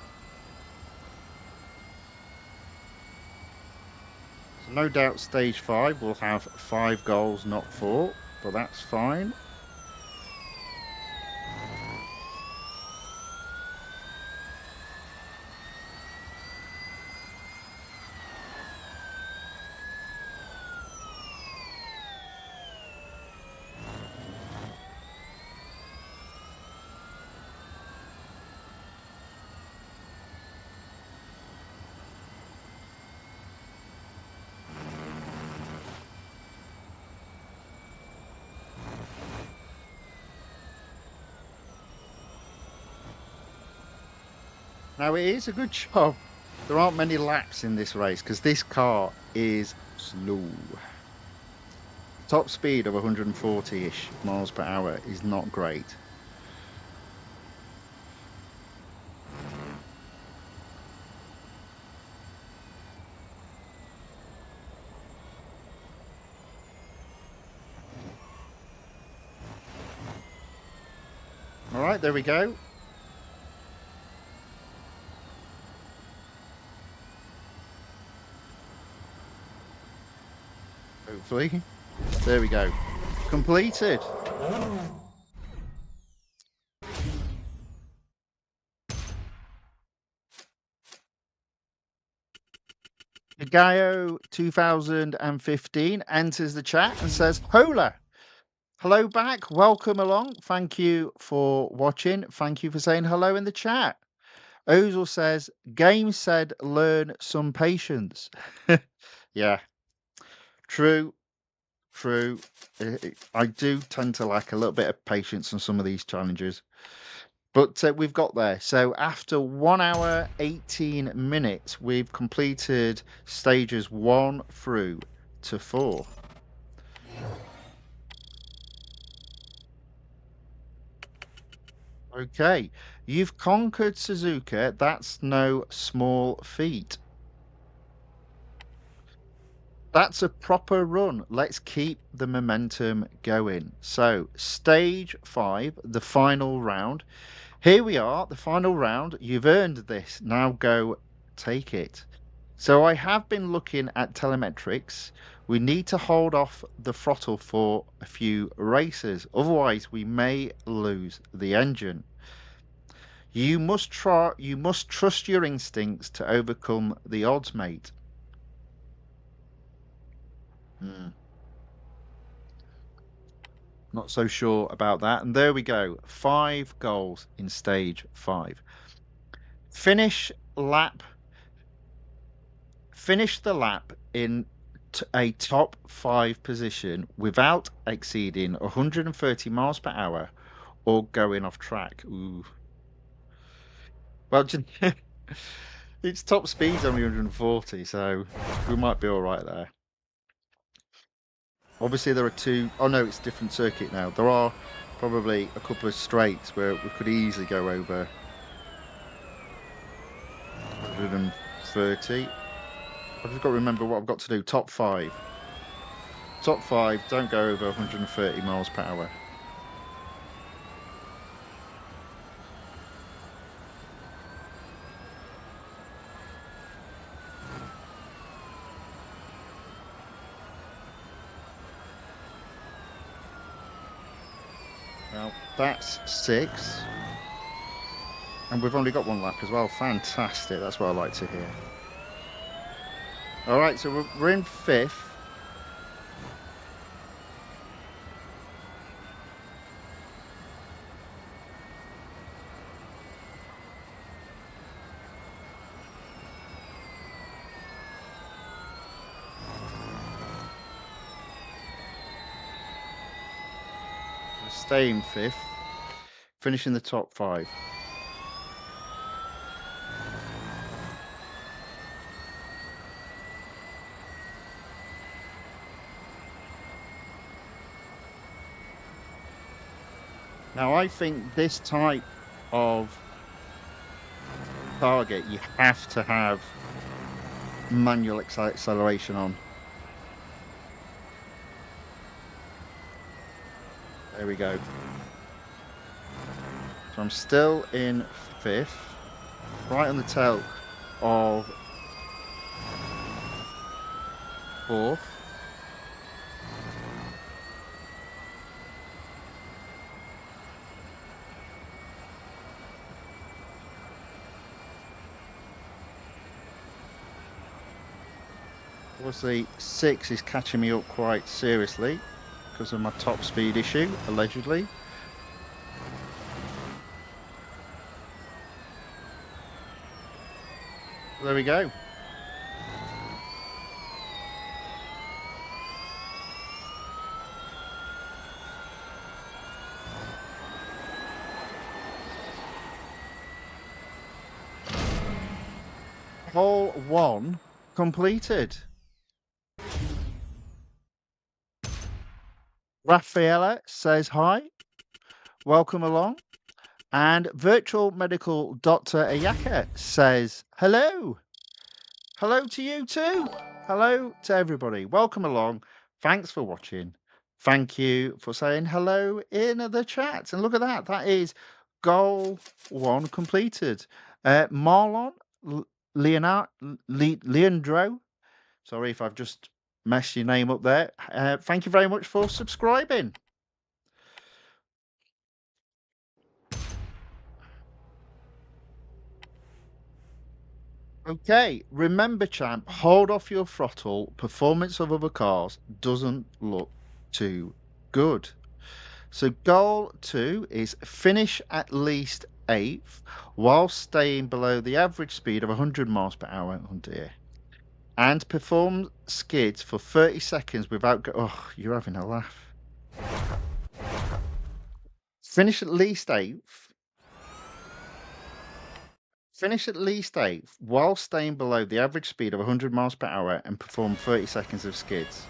So no doubt stage 5 will have 5 goals, not 4, but that's fine. Now it is a good job. There aren't many laps in this race because this car is slow. Top speed of 140-ish miles per hour is not great. All right, there we go. Hopefully. There we go. Completed. Gaio 2015 enters the chat and says, Hola. Hello back. Welcome along. Thank you for watching. Thank you for saying hello in the chat. Ozil says, game said learn some patience. Yeah, true, true. I do tend to lack a little bit of patience on some of these challenges. But we've got there. So after 1 hour, 18 minutes, we've completed stages 1 through to 4. Okay, you've conquered Suzuka. That's no small feat. That's a proper run. Let's keep the momentum going. So, stage 5, the final round. Here we are, the final round. You've earned this. Now go take it. So, I have been looking at telemetrics. We need to hold off the throttle for a few races. Otherwise, we may lose the engine. You must trust your instincts to overcome the odds, mate. Hmm. Not so sure about that. And there we go. 5 goals in stage 5. Finish lap. Finish the lap in a top 5 position without exceeding 130 miles per hour or going off track. Ooh. Well, its top speed's only 140, so we might be all right there. Obviously, there are two. Oh no, it's a different circuit now. There are probably a couple of straights where we could easily go over 130. I've just got to remember what I've got to do. Top 5. Top 5, don't go over 130 miles per hour. Well, that's 6. And we've only got 1 lap as well. Fantastic. That's what I like to hear. All right, so we're in 5th. We'll stay in 5th. Finish in the top 5. Now, I think this type of target, you have to have manual acceleration on. There we go. So I'm still in 5th, right on the tail of 4th. Obviously, 6 is catching me up quite seriously because of my top speed issue, allegedly. There we go. Hole 1 completed. Rafaela says hi. Welcome along. And Virtual Medical Dr. Ayaka says hello. Hello to you too. Hello to everybody. Welcome along. Thanks for watching. Thank you for saying hello in the chat. And look at that. That is goal 1 completed. Marlon Leandro. Sorry if I've just messed your name up there. Thank you very much for subscribing. Okay, remember, champ, hold off your throttle. Performance of other cars doesn't look too good. So, goal 2 is finish at least 8th while staying below the average speed of 100 miles per hour. Oh dear. And perform skids for 30 seconds without oh, you're having a laugh. Finish at least 8th. Finish at least 8th while staying below the average speed of 100 miles per hour and perform 30 seconds of skids.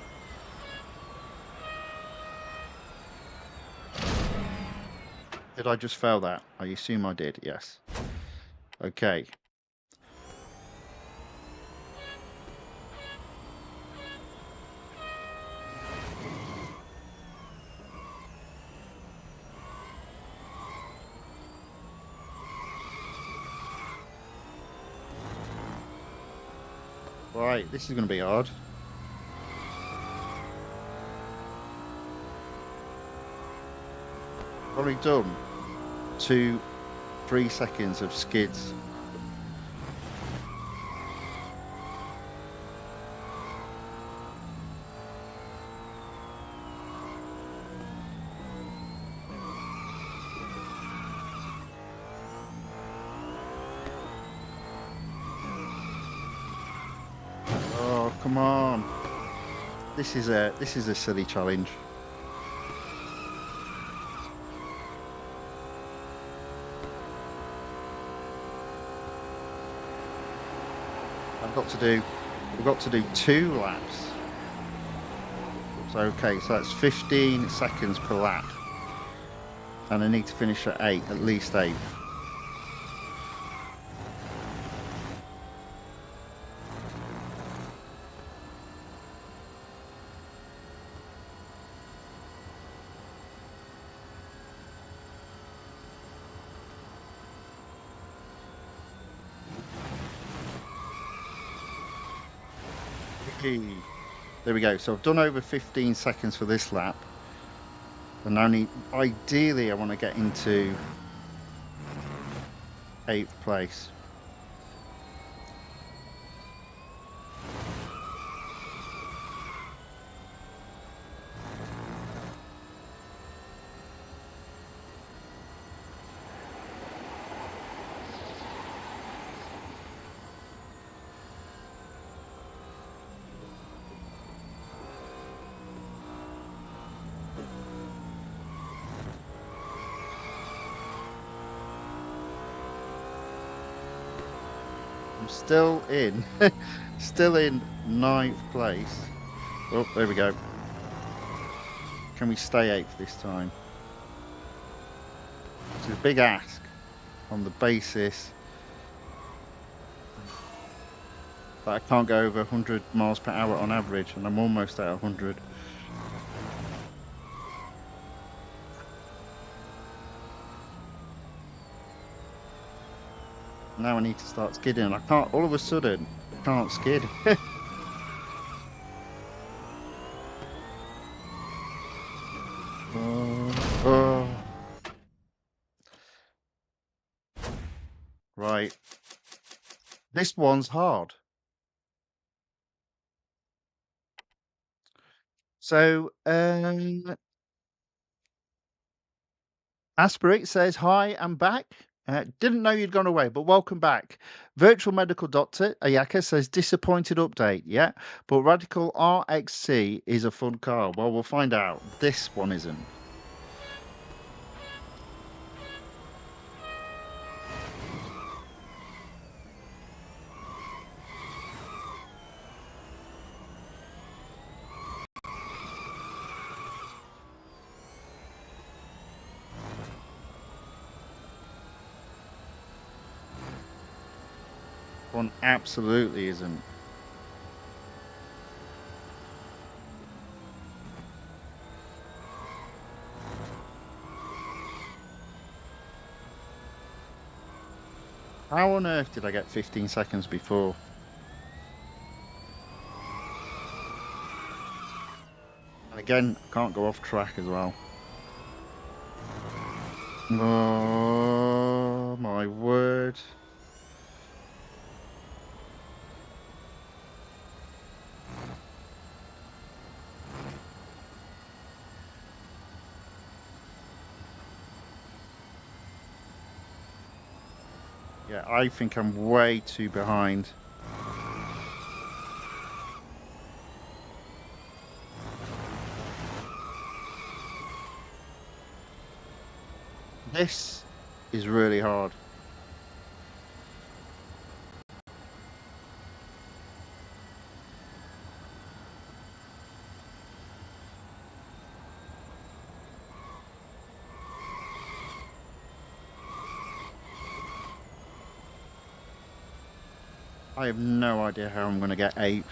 Did I just fail that? I assume I did, yes. Okay. Right, this is going to be hard. I've already done 2-3 seconds of skids. Oh, come on. This is a silly challenge. We've got to do 2 laps. So, okay, so that's 15 seconds per lap. And I need to finish at 8, at least 8. There we go. So I've done over 15 seconds for this lap. And only ideally I want to get into 8th place. I'm still in, still in 9th place. Oh, there we go. Can we stay 8th this time? It's a big ask on the basis that I can't go over 100 miles per hour on average, and I'm almost at 100. Now I need to start skidding. I can't, all of a sudden, I can't skid. Oh. Right. This one's hard. So, Aspirit says, hi, I'm back. Didn't know you'd gone away, but welcome back. Virtual Medical Doctor Ayaka says, disappointed update. Yeah, but Radical RXC is a fun car. Well, we'll find out. This one isn't. One absolutely isn't. How on earth did I get 15 seconds before? And again, I can't go off track as well. Oh my word. Yeah, I think I'm way too behind. This is really hard. I have no idea how I'm going to get 8th.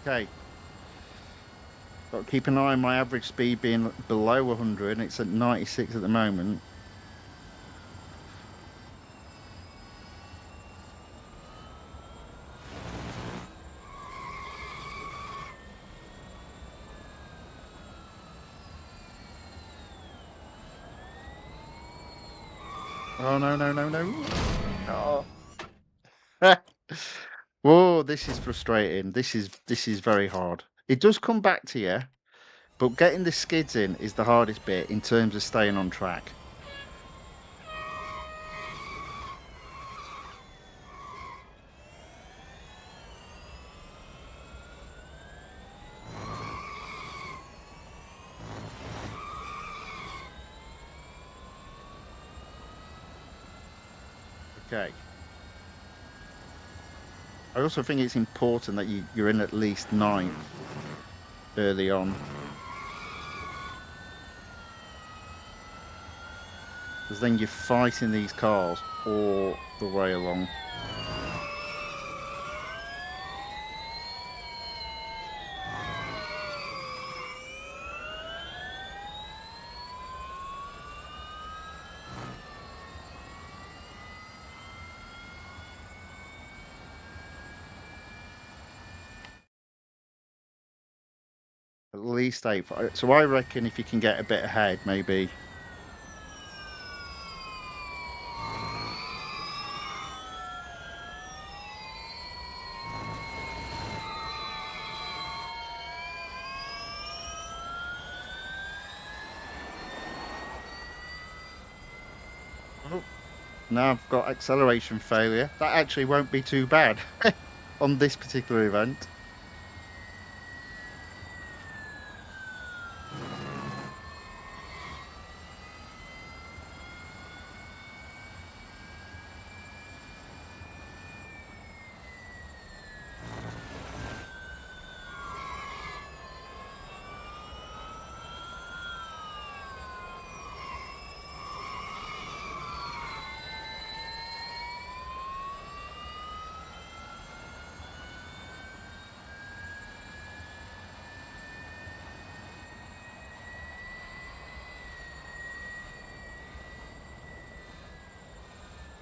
Okay. Got to keep an eye on my average speed being below 100, and it's at 96 at the moment. Oh, no, no, no, no. Oh. Whoa, this is frustrating. This is very hard. It does come back to you, but getting the skids in is the hardest bit in terms of staying on track. Okay. I also think it's important that you're in at least 9th early on. Because then you're fighting these cars all the way along. At least 8th. So I reckon if you can get a bit ahead, maybe. Oh, now I've got acceleration failure. That actually won't be too bad on this particular event.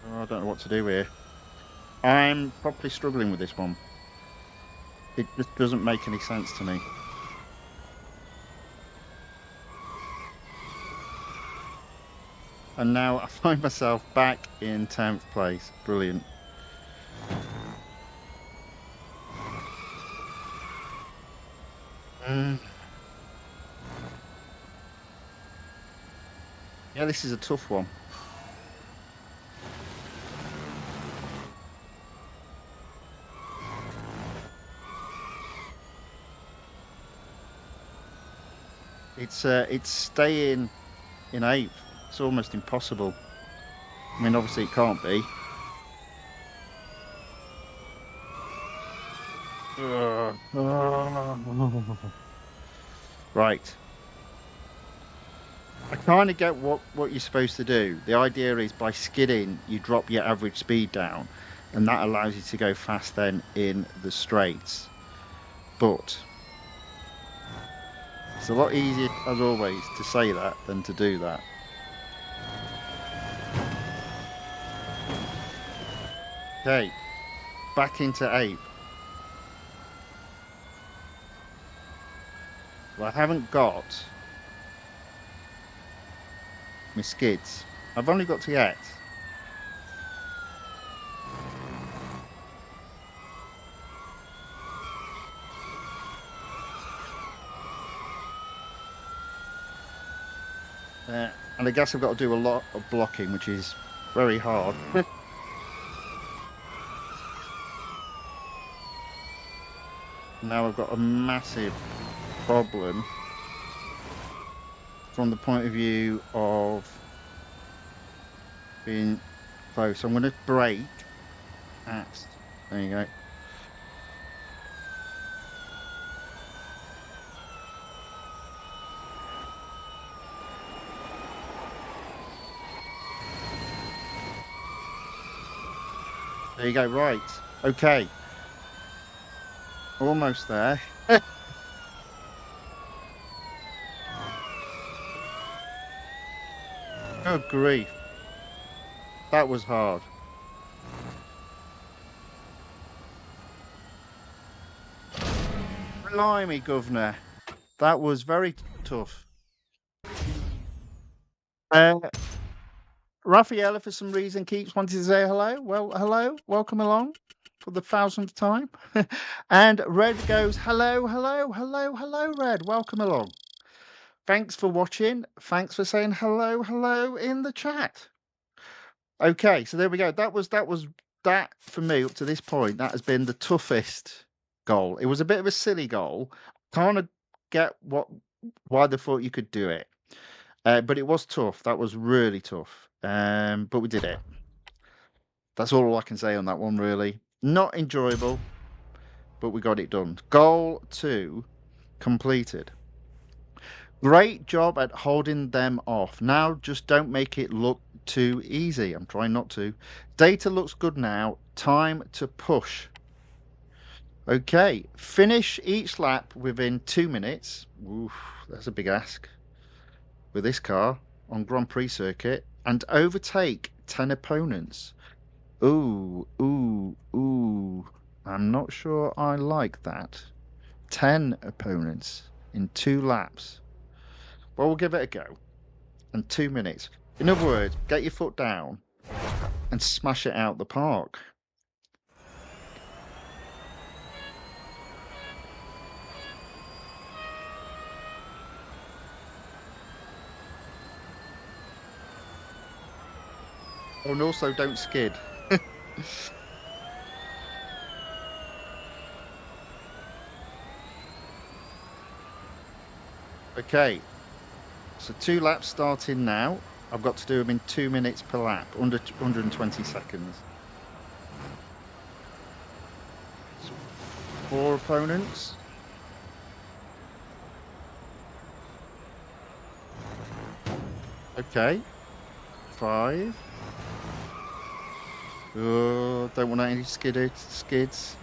Oh, I don't know what to do here. I'm properly struggling with this one. It just doesn't make any sense to me. And now I find myself back in 10th place. Brilliant. Mm. Yeah, this is a tough one. It's staying in 8th. It's almost impossible. I mean, obviously it can't be. Ugh. Right. I kind of get what you're supposed to do. The idea is by skidding, you drop your average speed down, and that allows you to go fast then in the straights. But it's a lot easier, as always, to say that than to do that. Okay, back into ape. Well, I haven't got my skids. I've only got to get. And I guess I've got to do a lot of blocking, which is very hard. Now I've got a massive problem from the point of view of being close. I'm going to brake at. There you go. There you go. Right. Okay. Almost there. Good grief. That was hard. Blimey, Governor. That was very tough. Raffaella, for some reason, keeps wanting to say hello. Well, hello. Welcome along for the 1000th time. And Red goes, hello, hello, hello, hello, Red. Welcome along. Thanks for watching. Thanks for saying hello, hello in the chat. Okay, so there we go. That was that for me up to this point. That has been the toughest goal. It was a bit of a silly goal. Kind of get why they thought you could do it, but it was tough. That was really tough. But we did it. That's all I can say on that one. Really, not enjoyable, but we got it done. Goal 2 completed. Great job at holding them off. Now just don't make it look too easy. I'm trying not to. Data looks good now. Time to push. Okay, finish each lap within 2 minutes. Oof, that's a big ask with this car on Grand Prix circuit. And overtake 10 opponents. Ooh, ooh, ooh. I'm not sure I like that. 10 opponents in 2 laps. Well, we'll give it a go. And 2 minutes. In other words, get your foot down and smash it out the park. Oh, and also don't skid. Okay, so 2 laps starting now. I've got to do them in 2 minutes per lap, under 120 seconds. 4 opponents. Okay, 5. Oh, don't want any skids.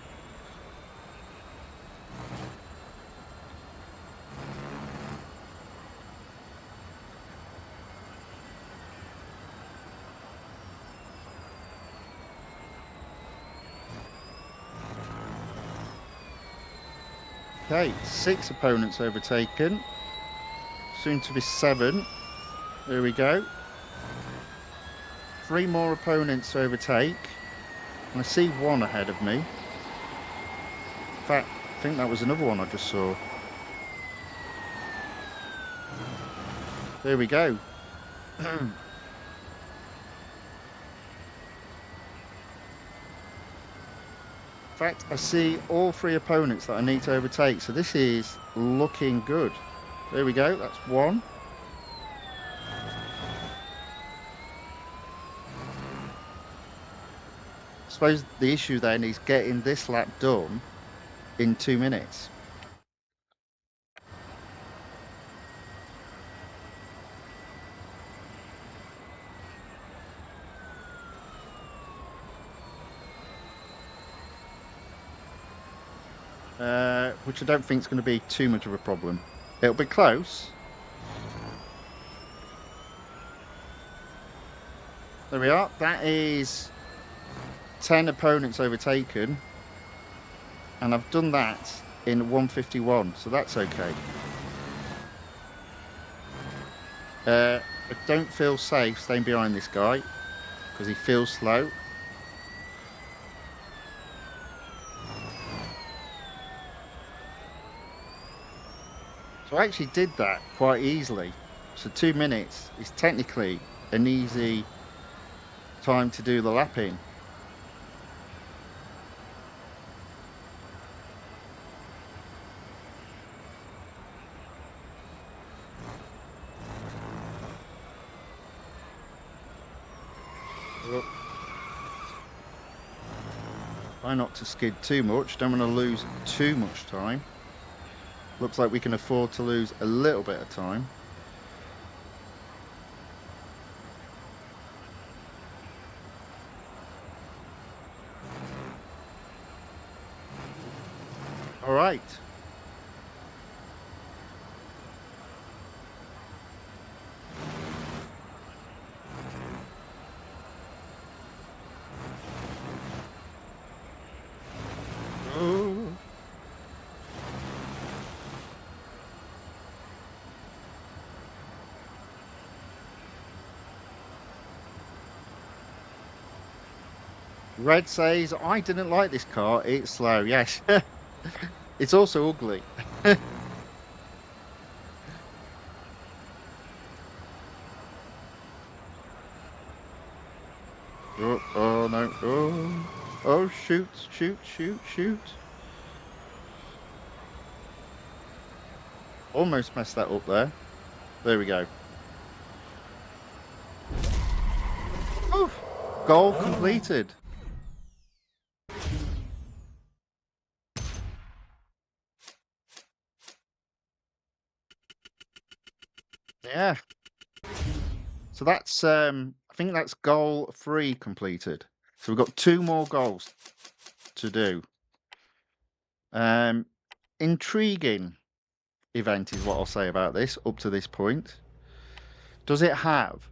Okay, 6 opponents overtaken. Soon to be 7. There we go. 3 more opponents to overtake. And I see 1 ahead of me. In fact, I think that was another one I just saw. There we go. In fact, I see all 3 opponents that I need to overtake. So this is looking good. There we go. That's 1. I suppose the issue then is getting this lap done in 2 minutes. Which I don't think is going to be too much of a problem. It'll be close. There we are. That is 10 opponents overtaken. And I've done that in 151, so that's okay. I don't feel safe staying behind this guy because he feels slow. So I actually did that quite easily. So 2 minutes is technically an easy time to do the lapping. Try not to skid too much, don't want to lose too much time. Looks like we can afford to lose a little bit of time. All right. Oh. Red says, I didn't like this car. It's slow. Yes. It's also ugly. Oh no. Oh, shoot. Almost messed that up there. There we go. Oof. Goal completed. Yeah. So that's I think that's goal 3 completed. So we've got 2 more goals to do. Intriguing event is what I'll say about this up to this point. Does it have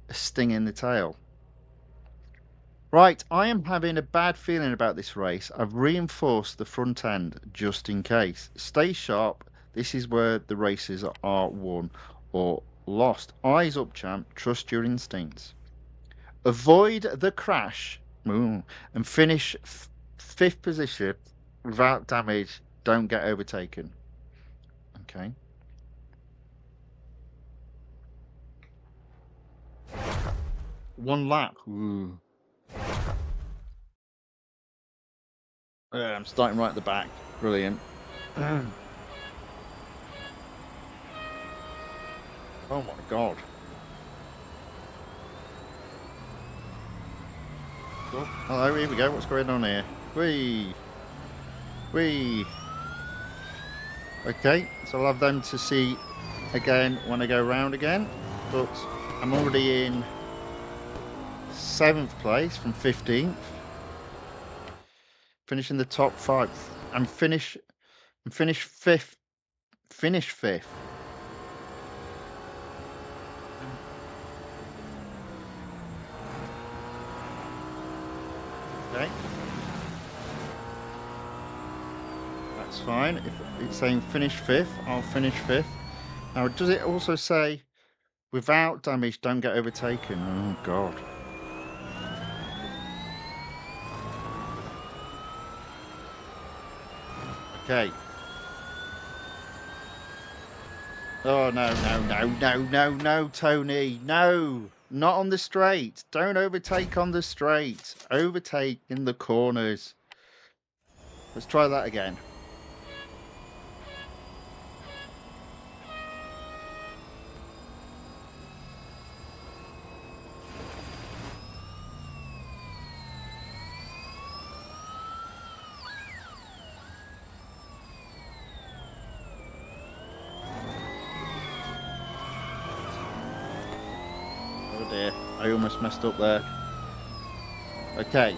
a sting in the tail? Right, I am having a bad feeling about this race. I've reinforced the front end just in case. Stay sharp. This is where the races are won or lost. Eyes up, champ. Trust your instincts. Avoid the crash and finish 5th position without damage. Don't get overtaken. Okay. One lap. Ooh. I'm starting right at the back. Brilliant. Oh my god. Oh, hello, here we go. What's going on here? Whee! Whee! Okay, so I'll have them to see again when I go round again. But I'm already in 7th place from 15th. Finishing the top 5. I'm finish 5th. Finish 5th. Okay. That's fine. If it's saying finish 5th, I'll finish 5th. Now, does it also say without damage, don't get overtaken? Oh, God. Okay. Oh, no, Tony. No, not on the straight. Don't overtake on the straight. Overtake in the corners. Let's try that again. Oh dear, I almost messed up there. Okay.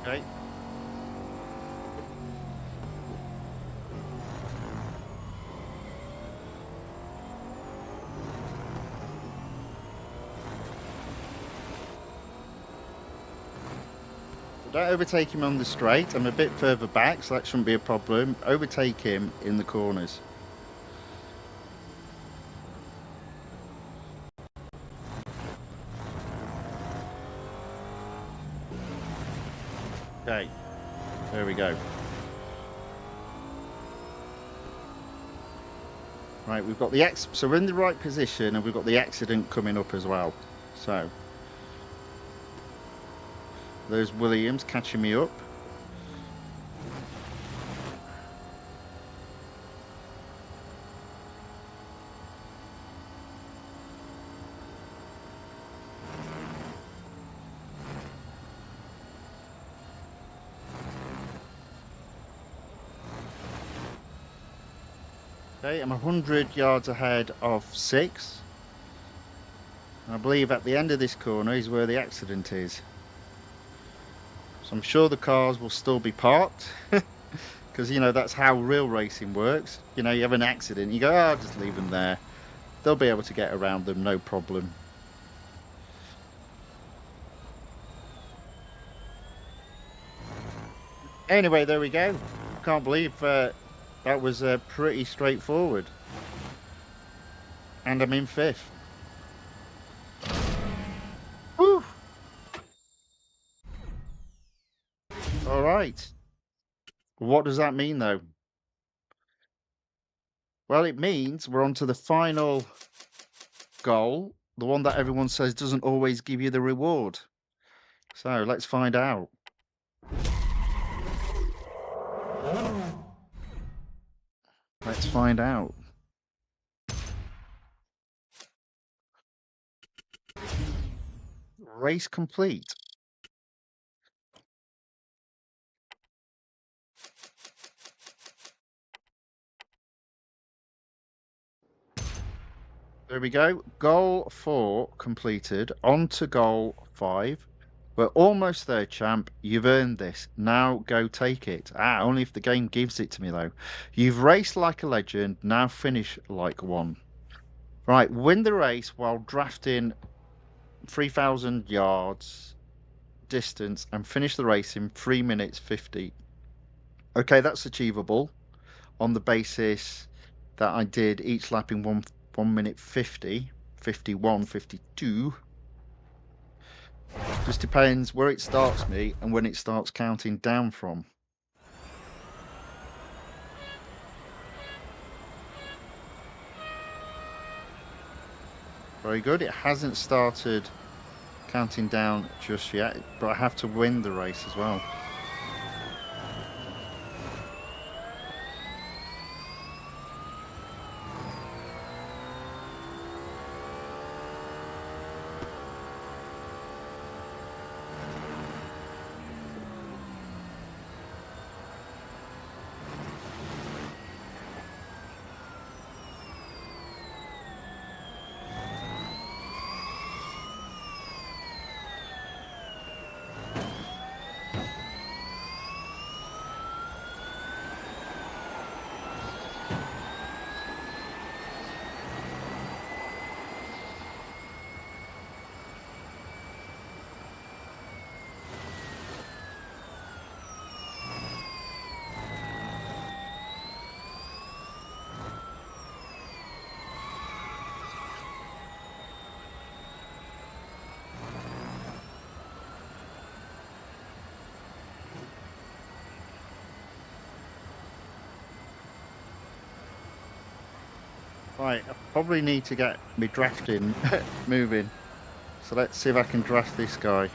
Okay. Don't overtake him on the straight. I'm a bit further back, so that shouldn't be a problem. Overtake him in the corners. Okay, there we go. Right, we've got the so we're in the right position, and we've got the accident coming up as well. So there's Williams catching me up. Okay, I'm 100 yards ahead of 6. I believe at the end of this corner is where the accident is. So I'm sure the cars will still be parked. Because, you know, that's how real racing works. You know, you have an accident, you go, oh, I'll just leave them there. They'll be able to get around them, no problem. Anyway, there we go. Can't believe that was pretty straightforward. And I'm in 5th. Woo! All right. What does that mean, though? Well, it means we're on to the final goal, the one that everyone says doesn't always give you the reward. So let's find out. Let's find out. Race complete. There we go. Goal 4 completed. On to goal 5. We're almost there, champ. You've earned this. Now go take it. Only if the game gives it to me, though. You've raced like a legend. Now finish like one. Right, win the race while drafting 3,000 yards distance and finish the race in 3 minutes 50. Okay, that's achievable on the basis that I did each lap in 1 minute 50, 51, 52. Just depends where it starts me and when it starts counting down from. Very good. It hasn't started counting down just yet, but I have to win the race as well. Right, I probably need to get me drafting moving. So let's see if I can draft this guy.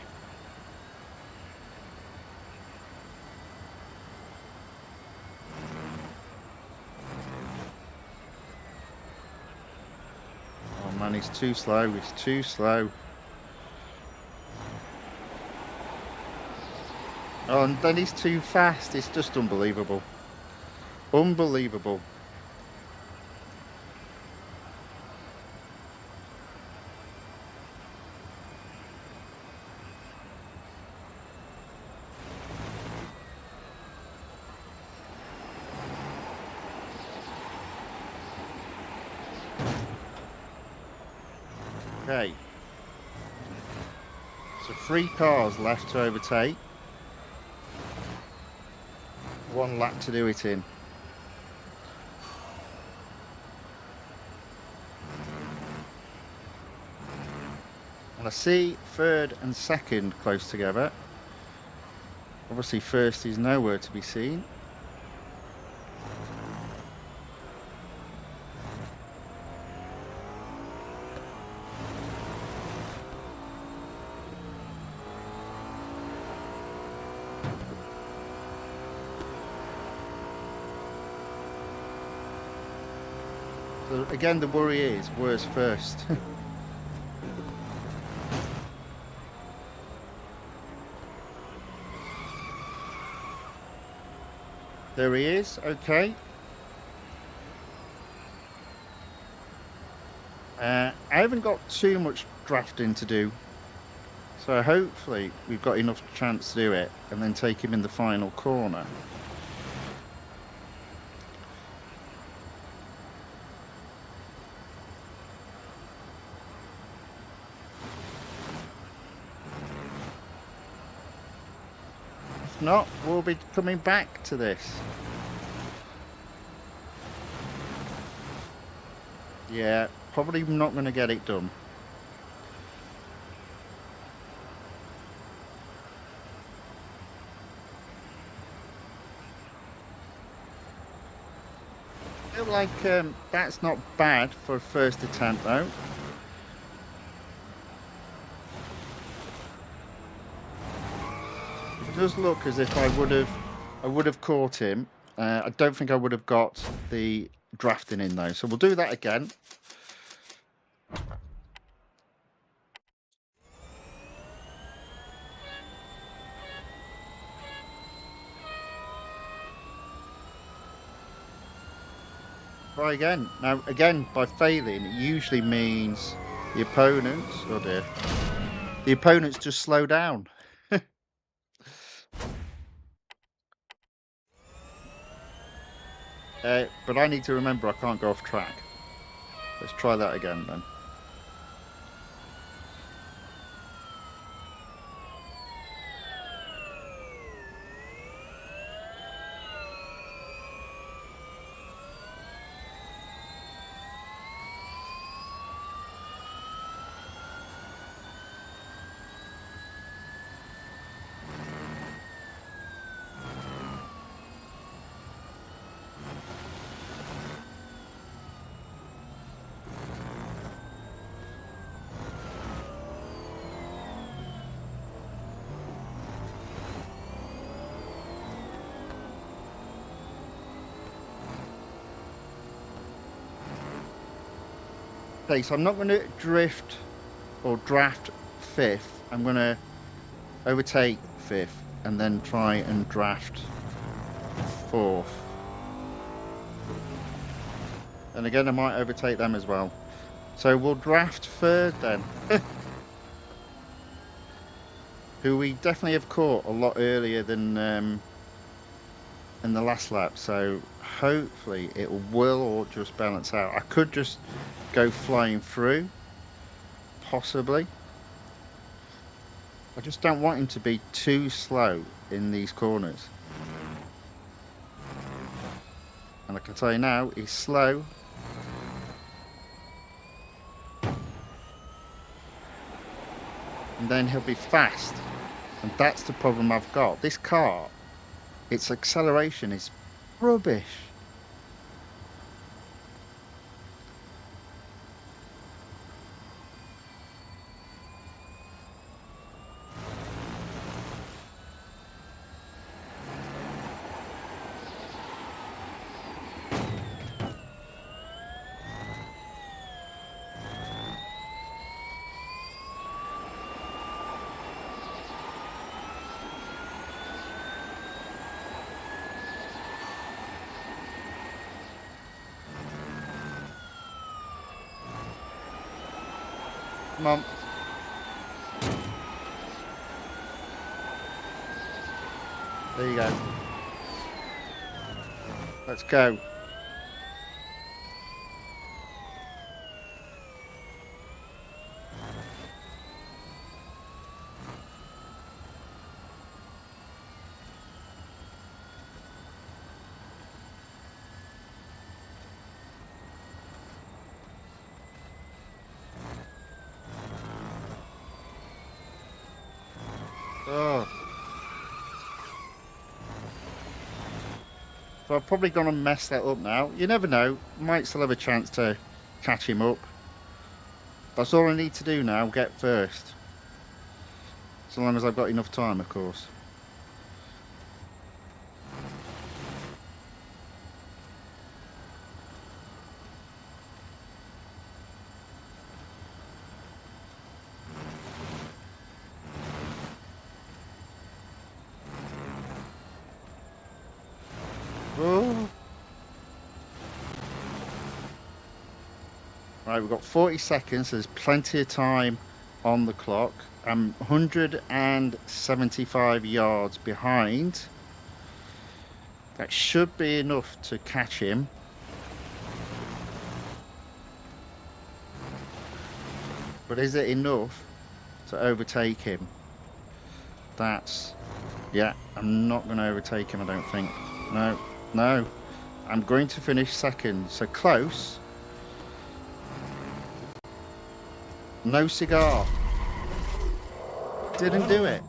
Oh man, he's too slow. He's too slow. Oh, and then he's too fast. It's just unbelievable. Unbelievable. Okay. So 3 cars left to overtake. 1 lap to do it in. And I see third and second close together. Obviously first is nowhere to be seen. So again, the worry is where's first? There he is. Okay. I haven't got too much drafting to do, so hopefully we've got enough chance to do it and then take him in the final corner. If not, we'll be coming back to this. Yeah, probably not going to get it done. I feel like that's not bad for a first attempt though. It does look as if I would have caught him. I don't think I would have got the drafting in though, so we'll do that again. Try again. Now, again, by failing, it usually means the opponents, oh dear, the opponents just slow down. But I need to remember I can't go off track. Let's try that again then. Okay, so I'm not going to drift or draft 5th. I'm going to overtake 5th and then try and draft 4th. And again, I might overtake them as well. So we'll draft 3rd then. Who we definitely have caught a lot earlier than in the last lap. So hopefully it will all just balance out. I could just go flying through, possibly. I just don't want him to be too slow in these corners. And I can tell you now, he's slow. And then he'll be fast. And that's the problem I've got. This car, its acceleration is rubbish. Come on. There you go. Let's go. Oh. So I've probably gone and messed that up now. You never know. Might still have a chance to catch him up. That's all I need to do now. Get first. So long as I've got enough time, of course. Oh. Right, we've got 40 seconds. So there's plenty of time on the clock. I'm 175 yards behind. That should be enough to catch him. But is it enough to overtake him? Yeah, I'm not going to overtake him, I don't think. No, no. I'm going to finish second. So close. No cigar. Didn't do it.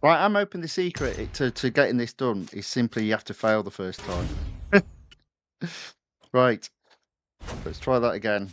Right, I'm hoping the secret to getting this done is simply you have to fail the first time. Right, let's try that again.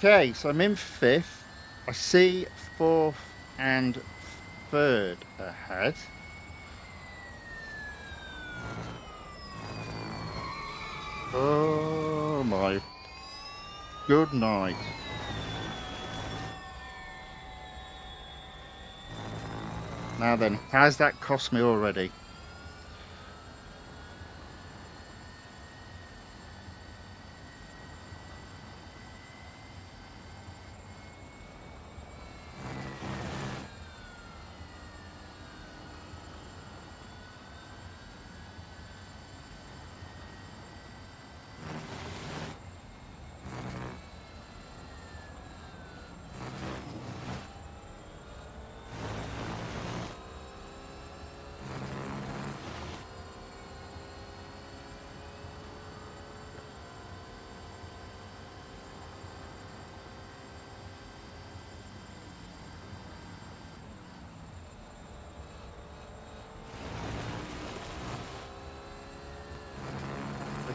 Okay, so I'm in fifth. I see fourth and third ahead. Oh my good night. Now then, has that cost me already?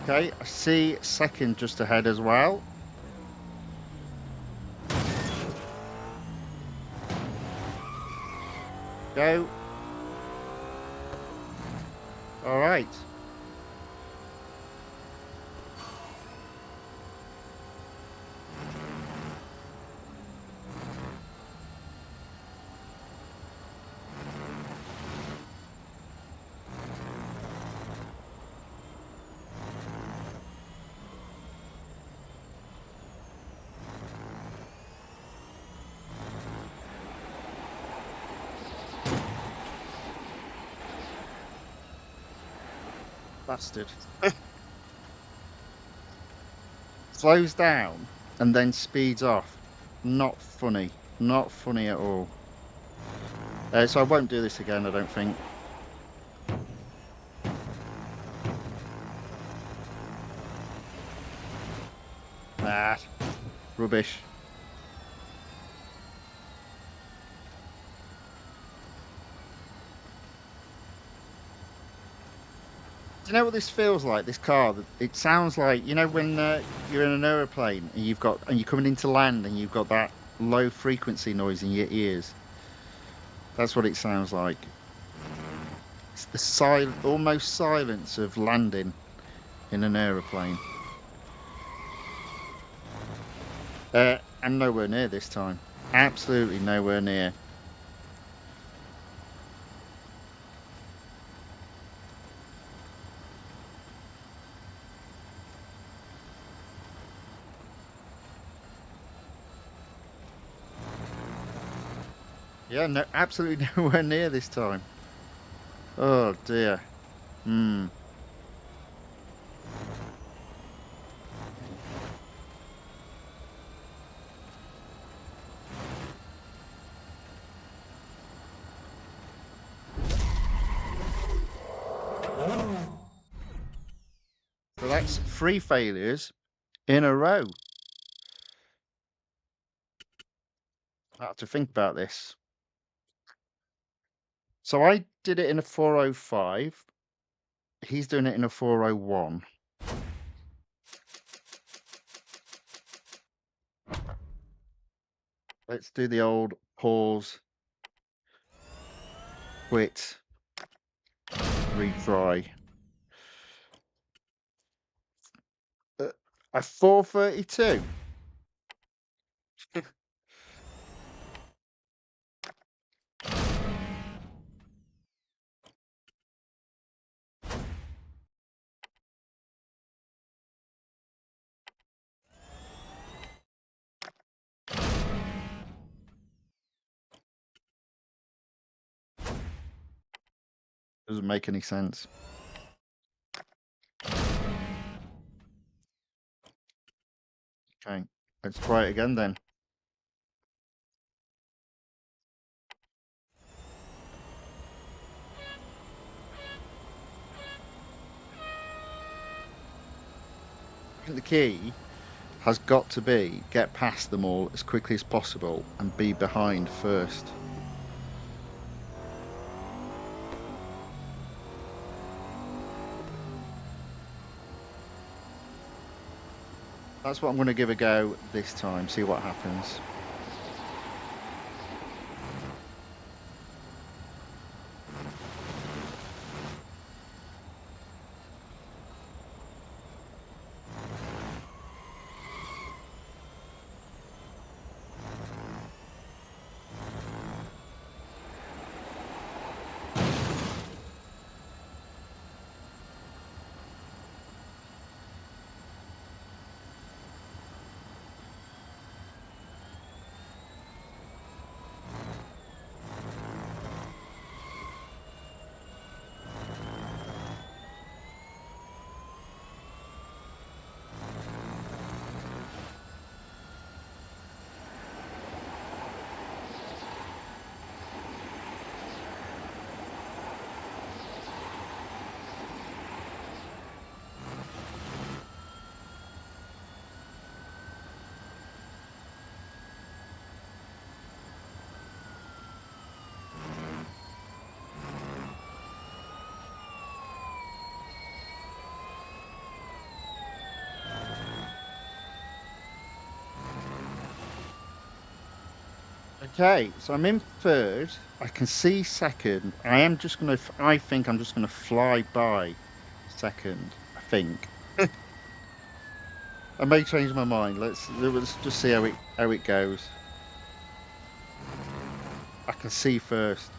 Okay, I see second just ahead as well. Go. All right. Bastard. Slows down and then speeds off. Not funny. Not funny at all. So I won't do this again, I don't think. Ah, rubbish. Do you know what this feels like? This car? It sounds like, you know, when you're in an aeroplane and you're coming into land and you've got that low frequency noise in your ears. That's what it sounds like. It's the almost silence of landing in an aeroplane. And nowhere near this time. Absolutely nowhere near. Yeah, no, absolutely nowhere near this time. Oh dear. Hmm. So that's 3 failures in a row. I have to think about this. So I did it in a 405. He's doing it in a 401. Let's do the old pause, quit, retry. A 432. Doesn't make any sense. Okay, let's try it again then. I think the key has got to be get past them all as quickly as possible and be behind first. That's what I'm going to give a go this time, see what happens. Okay, so I'm in third. I can see second. I think I'm just gonna fly by second. I think. I may change my mind. Let's just see how it goes. I can see first.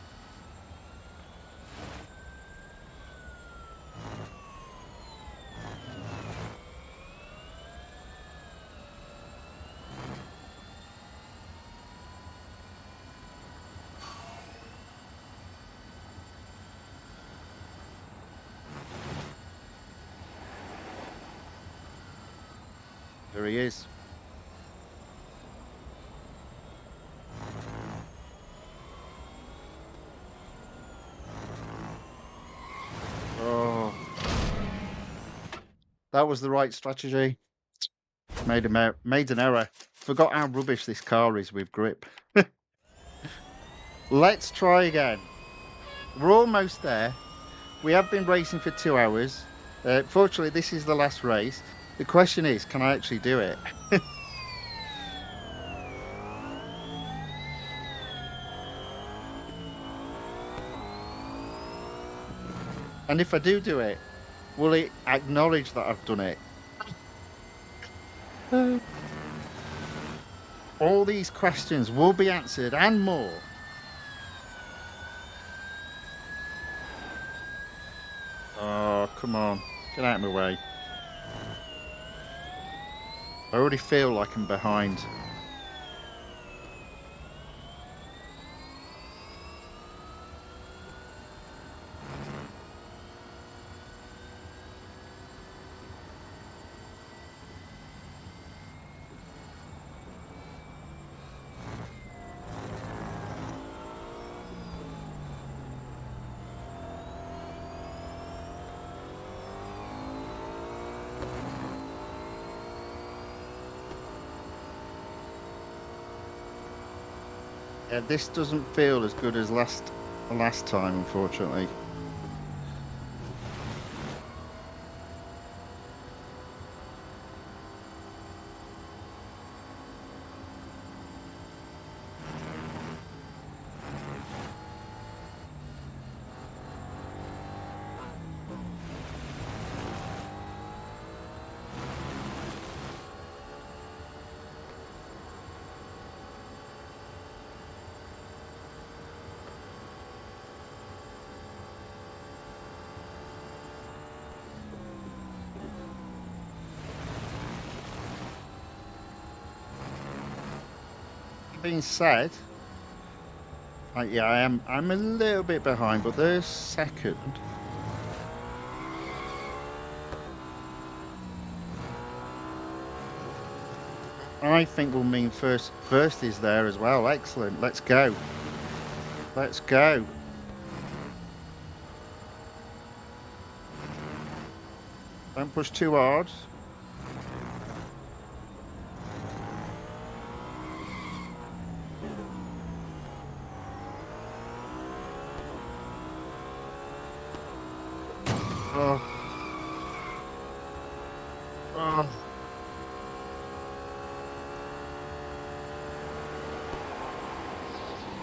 There he is. That was the right strategy. Made an error. Forgot how rubbish this car is with grip. Let's try again. We're almost there. We have been racing for 2 hours. Fortunately, this is the last race. The question is, can I actually do it? And if I do it, will it acknowledge that I've done it? All these questions will be answered and more. Oh, come on. Get out of my way. I already feel like I'm behind. Yeah, this doesn't feel as good as last time, unfortunately. That being said, yeah, I'm a little bit behind, but there's second. I think will mean first is there as well. Excellent. Let's go. Let's go. Don't push too hard. Oh. Oh.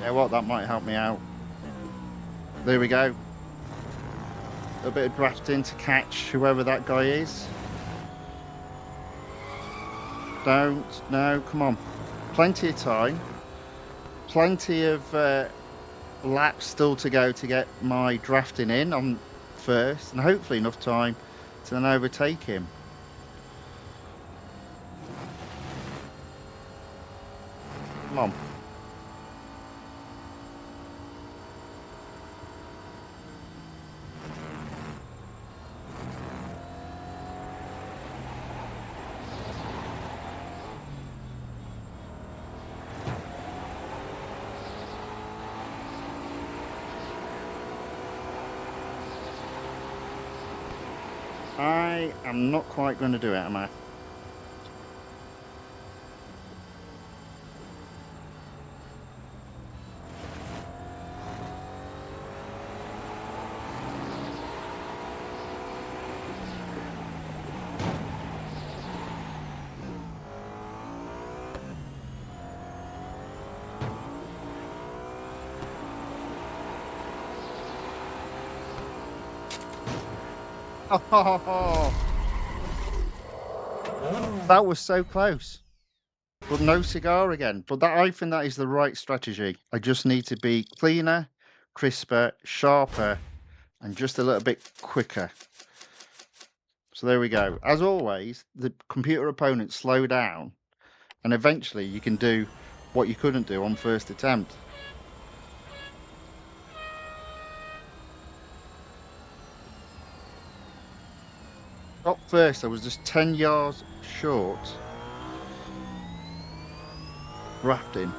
Yeah, what? That might help me out. There we go. A bit of drafting to catch whoever that guy is. Don't. No, come on. Plenty of time. Plenty of laps still to go to get my drafting in on first, and hopefully enough time to then overtake him. Come on. I am not quite going to do it, am I? Oh, that was so close. But no cigar again. But that I think that is the right strategy. I just need to be cleaner, crisper, sharper, and just a little bit quicker. So there we go. As always, the computer opponents slow down, and eventually you can do what you couldn't do on first attempt. Got first, I was just 10 yards short. Rafting.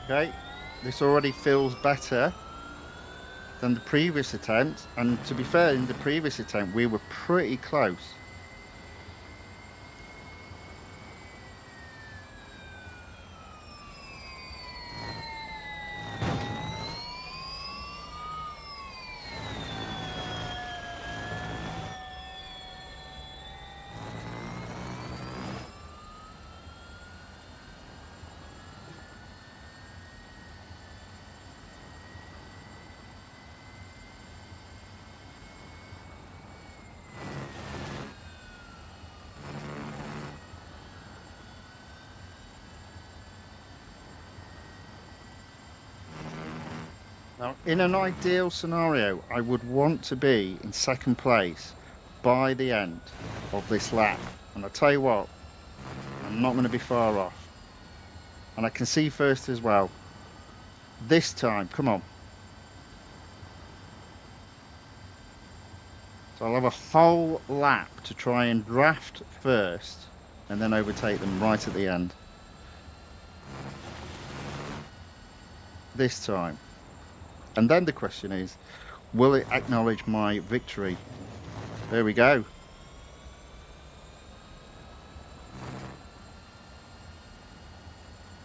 Okay, this already feels better than the previous attempt, and to be fair, in the previous attempt we were pretty close. Now, in an ideal scenario, I would want to be in second place by the end of this lap. And I tell you what, I'm not going to be far off. And I can see first as well. This time, come on. So I'll have a whole lap to try and draft first and then overtake them right at the end. This time. And then the question is, will it acknowledge my victory? There we go.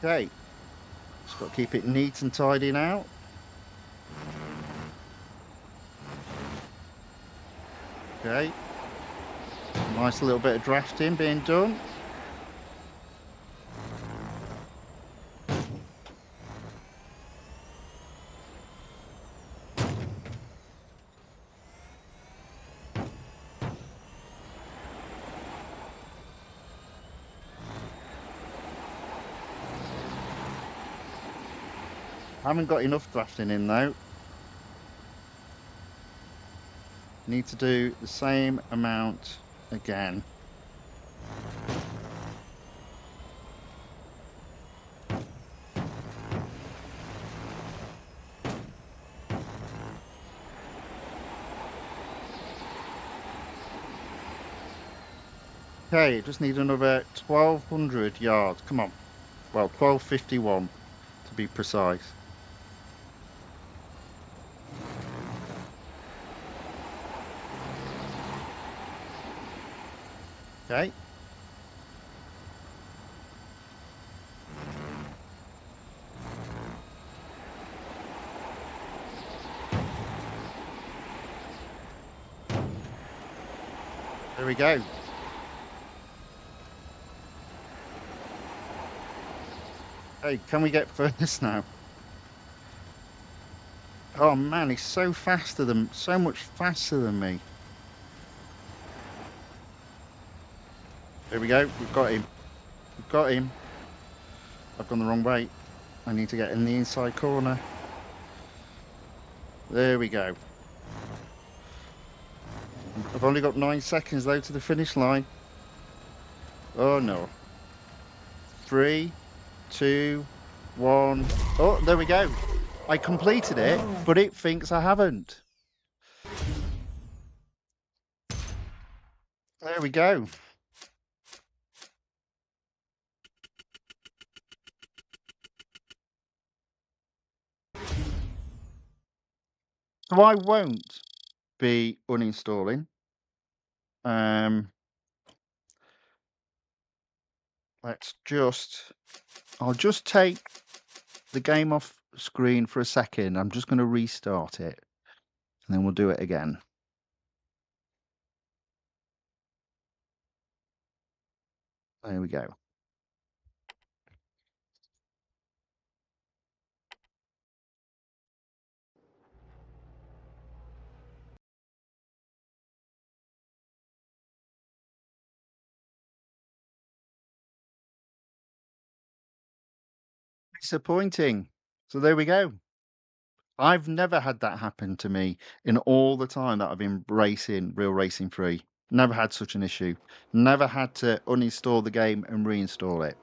Okay. Just got to keep it neat and tidy now. Okay. Nice little bit of drafting being done. Haven't got enough drafting in though. Need to do the same amount again. Okay, just need another 1,200 yards. Come on. Well, 1,251 to be precise. Okay. There we go. Hey, can we get first now? Oh man, he's so much faster than me. There we go. We've got him. We've got him. I've gone the wrong way. I need to get in the inside corner. There we go. I've only got 9 seconds though to the finish line. Oh no. 3, 2, 1. Oh, there we go. I completed it, but it thinks I haven't. There we go. So I won't be uninstalling. I'll just take the game off screen for a second. I'm just going to restart it and then we'll do it again. There we go. Disappointing. So there we go. I've never had that happen to me in all the time that I've been racing Real Racing 3. Never had such an issue. Never had to uninstall the game and reinstall it.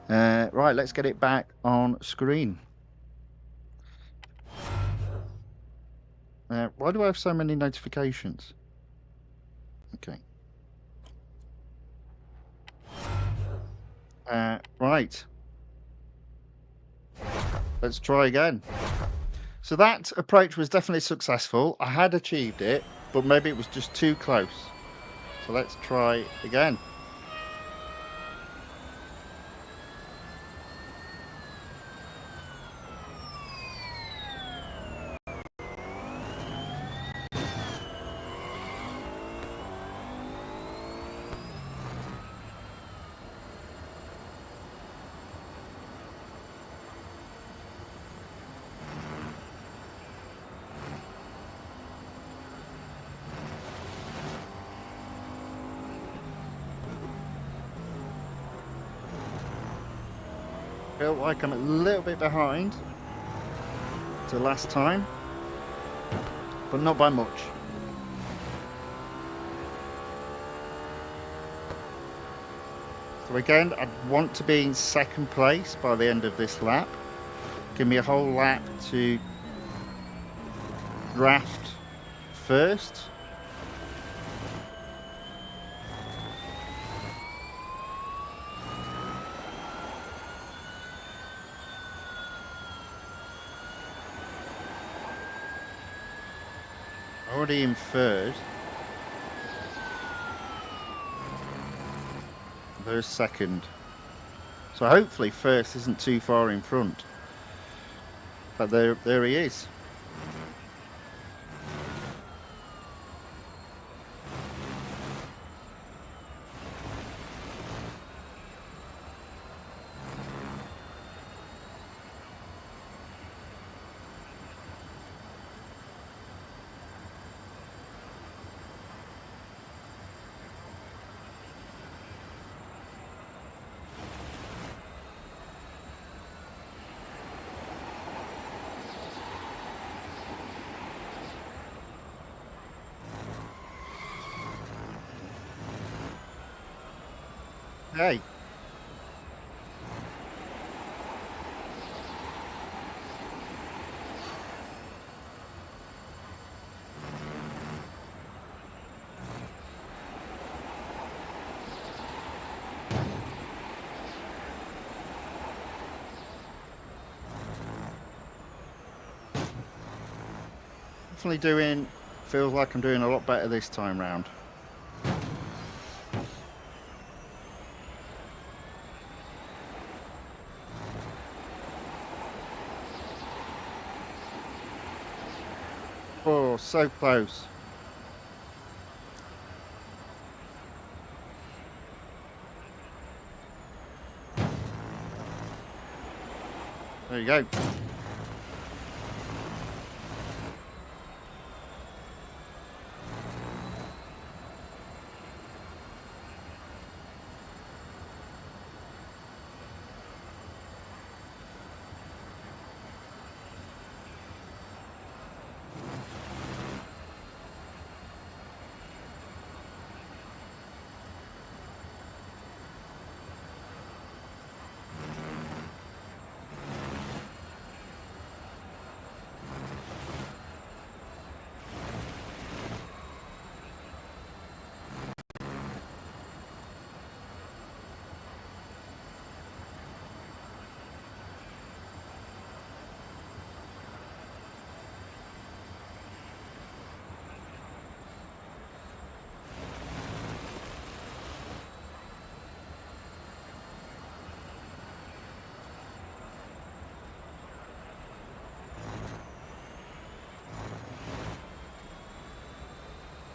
Right, let's get it back on screen. Why do I have so many notifications? Okay. Right. Let's try again. So that approach was definitely successful. I had achieved it, but maybe it was just too close. So let's try again. Feel like I'm a little bit behind to last time, but not by much. So again, I'd want to be in second place by the end of this lap. Give me a whole lap to draft first. Already in third. There's second. So hopefully first isn't too far in front. But there he is. Hey. Definitely feels like I'm doing a lot better this time round. Oh, so close. There you go.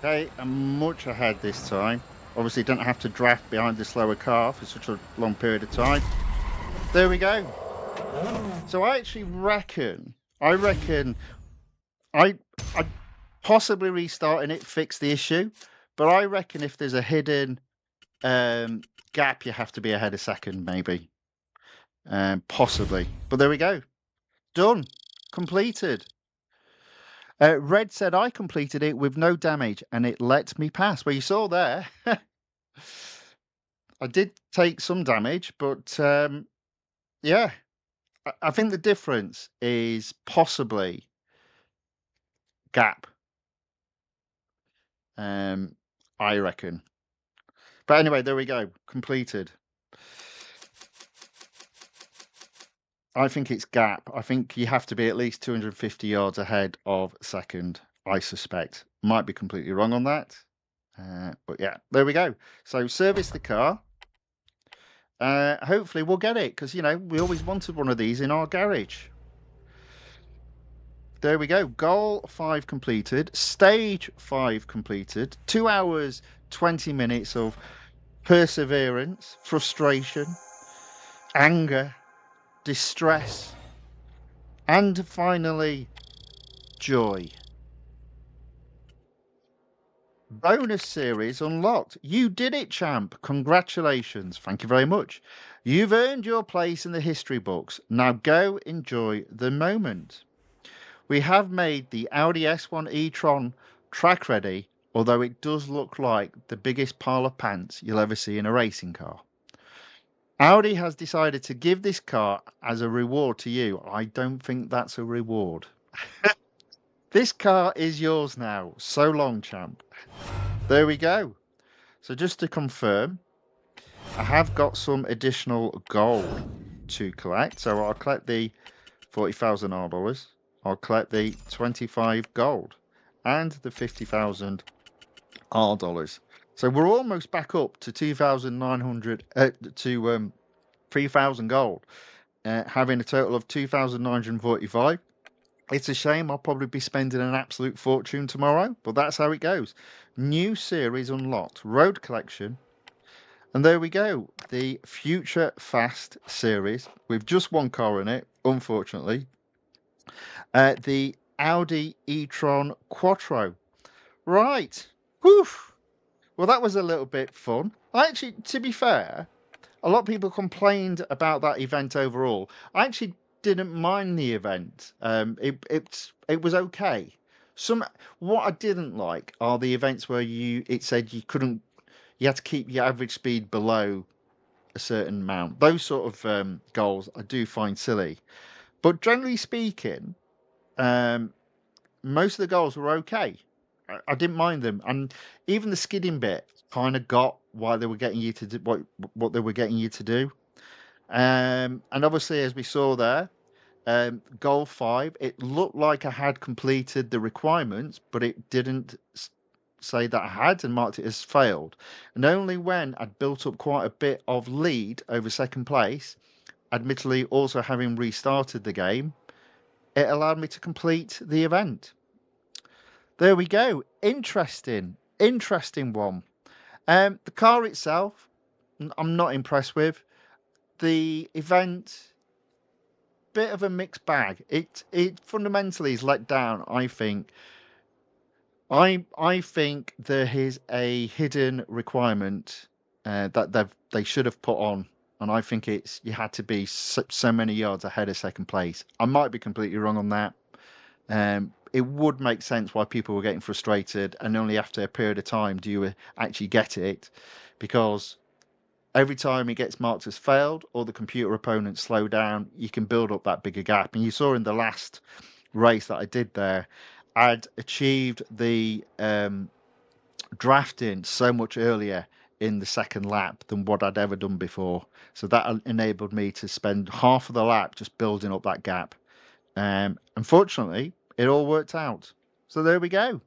Okay, I'm much ahead this time. Obviously, don't have to draft behind the slower car for such a long period of time. There we go. So I actually reckon I possibly restarting it fix the issue, but I reckon if there's a hidden gap, you have to be ahead a second, maybe, possibly. But there we go, done, completed. Red said I completed it with no damage, and it let me pass. Well, you saw there. I did take some damage, but yeah, I think the difference is possibly gap. I reckon. But anyway, there we go. Completed. I think it's gap. I think you have to be at least 250 yards ahead of second, I suspect. Might be completely wrong on that. But yeah, there we go. So service the car. Hopefully we'll get it because, we always wanted one of these in our garage. There we go. Goal 5 completed. Stage 5 completed. 2 hours, 20 minutes of perseverance, frustration, anger, distress, and finally, joy. Bonus series unlocked. You did it, champ. Congratulations. Thank you very much. You've earned your place in the history books. Now go enjoy the moment. We have made the Audi S1 e-tron track ready, although it does look like the biggest pile of pants you'll ever see in a racing car. Audi has decided to give this car as a reward to you. I don't think that's a reward. This car is yours now. So long, champ. There we go. So just to confirm, I have got some additional gold to collect. So I'll collect the 40,000 dollars. I'll collect the 25 gold and the 50,000 dollars. So we're almost back up to 2,900 to 3,000 gold, having a total of 2,945. It's a shame I'll probably be spending an absolute fortune tomorrow, but that's how it goes. New series unlocked, road collection, and there we go. The Future Fast series with just one car in it, unfortunately. The Audi e-tron Quattro. Right. Whew. Well, that was a little bit fun. I actually, to be fair, a lot of people complained about that event overall. I actually didn't mind the event. It was okay. What I didn't like are the events where it said you had to keep your average speed below a certain amount. Those sort of goals I do find silly. But generally speaking, um, most of the goals were okay. I didn't mind them, and even the skidding bit kind of got why they were getting you to do what they were getting you to do. And obviously, as we saw there, goal 5, it looked like I had completed the requirements, but it didn't say that I had and marked it as failed. And only when I'd built up quite a bit of lead over second place, admittedly also having restarted the game, it allowed me to complete the event. There we go. Interesting one. The car itself, I'm not impressed with. The event, bit of a mixed bag. It fundamentally is let down, I think. I think there is a hidden requirement that they should have put on, and I think it's you had to be so many yards ahead of second place. I might be completely wrong on that. It would make sense why people were getting frustrated, and only after a period of time do you actually get it, because every time it gets marked as failed or the computer opponents slow down, you can build up that bigger gap. And you saw in the last race that I did there, I'd achieved the drafting so much earlier in the second lap than what I'd ever done before. So that enabled me to spend half of the lap just building up that gap. Unfortunately, it all worked out. So there we go.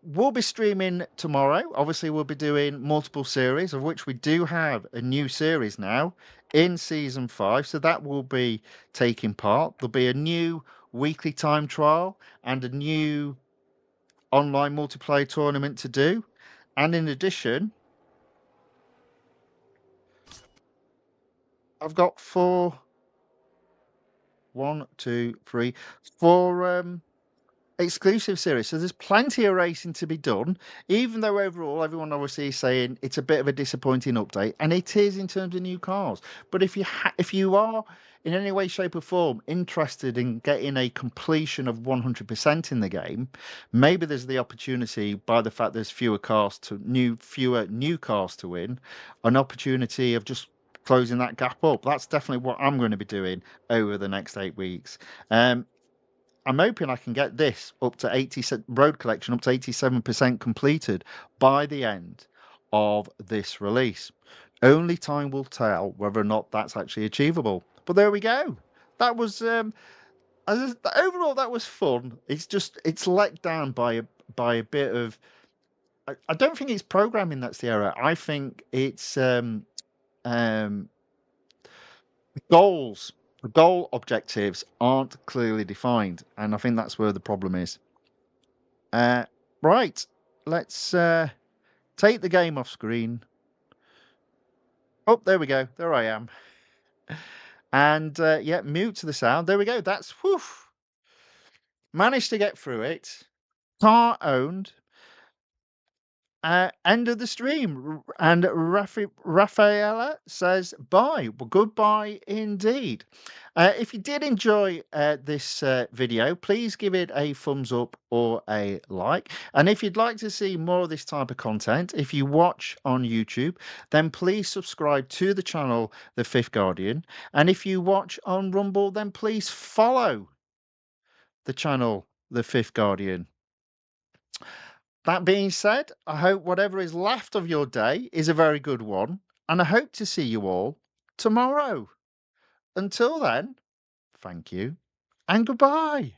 We'll be streaming tomorrow. Obviously, we'll be doing multiple series, of which we do have a new series now in season 5. So that will be taking part. There'll be a new weekly time trial and a new online multiplayer tournament to do. And in addition, I've got 4 exclusive series. So there's plenty of racing to be done, even though overall everyone obviously is saying it's a bit of a disappointing update, and it is in terms of new cars. But if you are in any way, shape, or form interested in getting a completion of 100% in the game, maybe there's the opportunity, by the fact there's fewer new cars to win, an opportunity of just closing that gap up. That's definitely what I'm going to be doing over the next 8 weeks. I'm hoping I can get this up to road collection up to 87% completed by the end of this release. Only time will tell whether or not that's actually achievable. But there we go. That was overall that was fun. It's just it's let down by a bit of. I don't think it's programming that's the error. I think it's um, goals. The goal objectives aren't clearly defined, and I think that's where the problem is. Uh, right, let's take the game off screen. Oh, there we go. There I am. And yeah, mute the sound. There we go. That's whew, managed to get through it. Car owned. End of the stream. And Rafaela says bye. Well, goodbye indeed. If you did enjoy this video, please give it a thumbs up or a like. And if you'd like to see more of this type of content, if you watch on YouTube, then please subscribe to the channel, The Fifth Guardian. And if you watch on Rumble, then please follow the channel, The Fifth Guardian. That being said, I hope whatever is left of your day is a very good one, and I hope to see you all tomorrow. Until then, thank you and goodbye.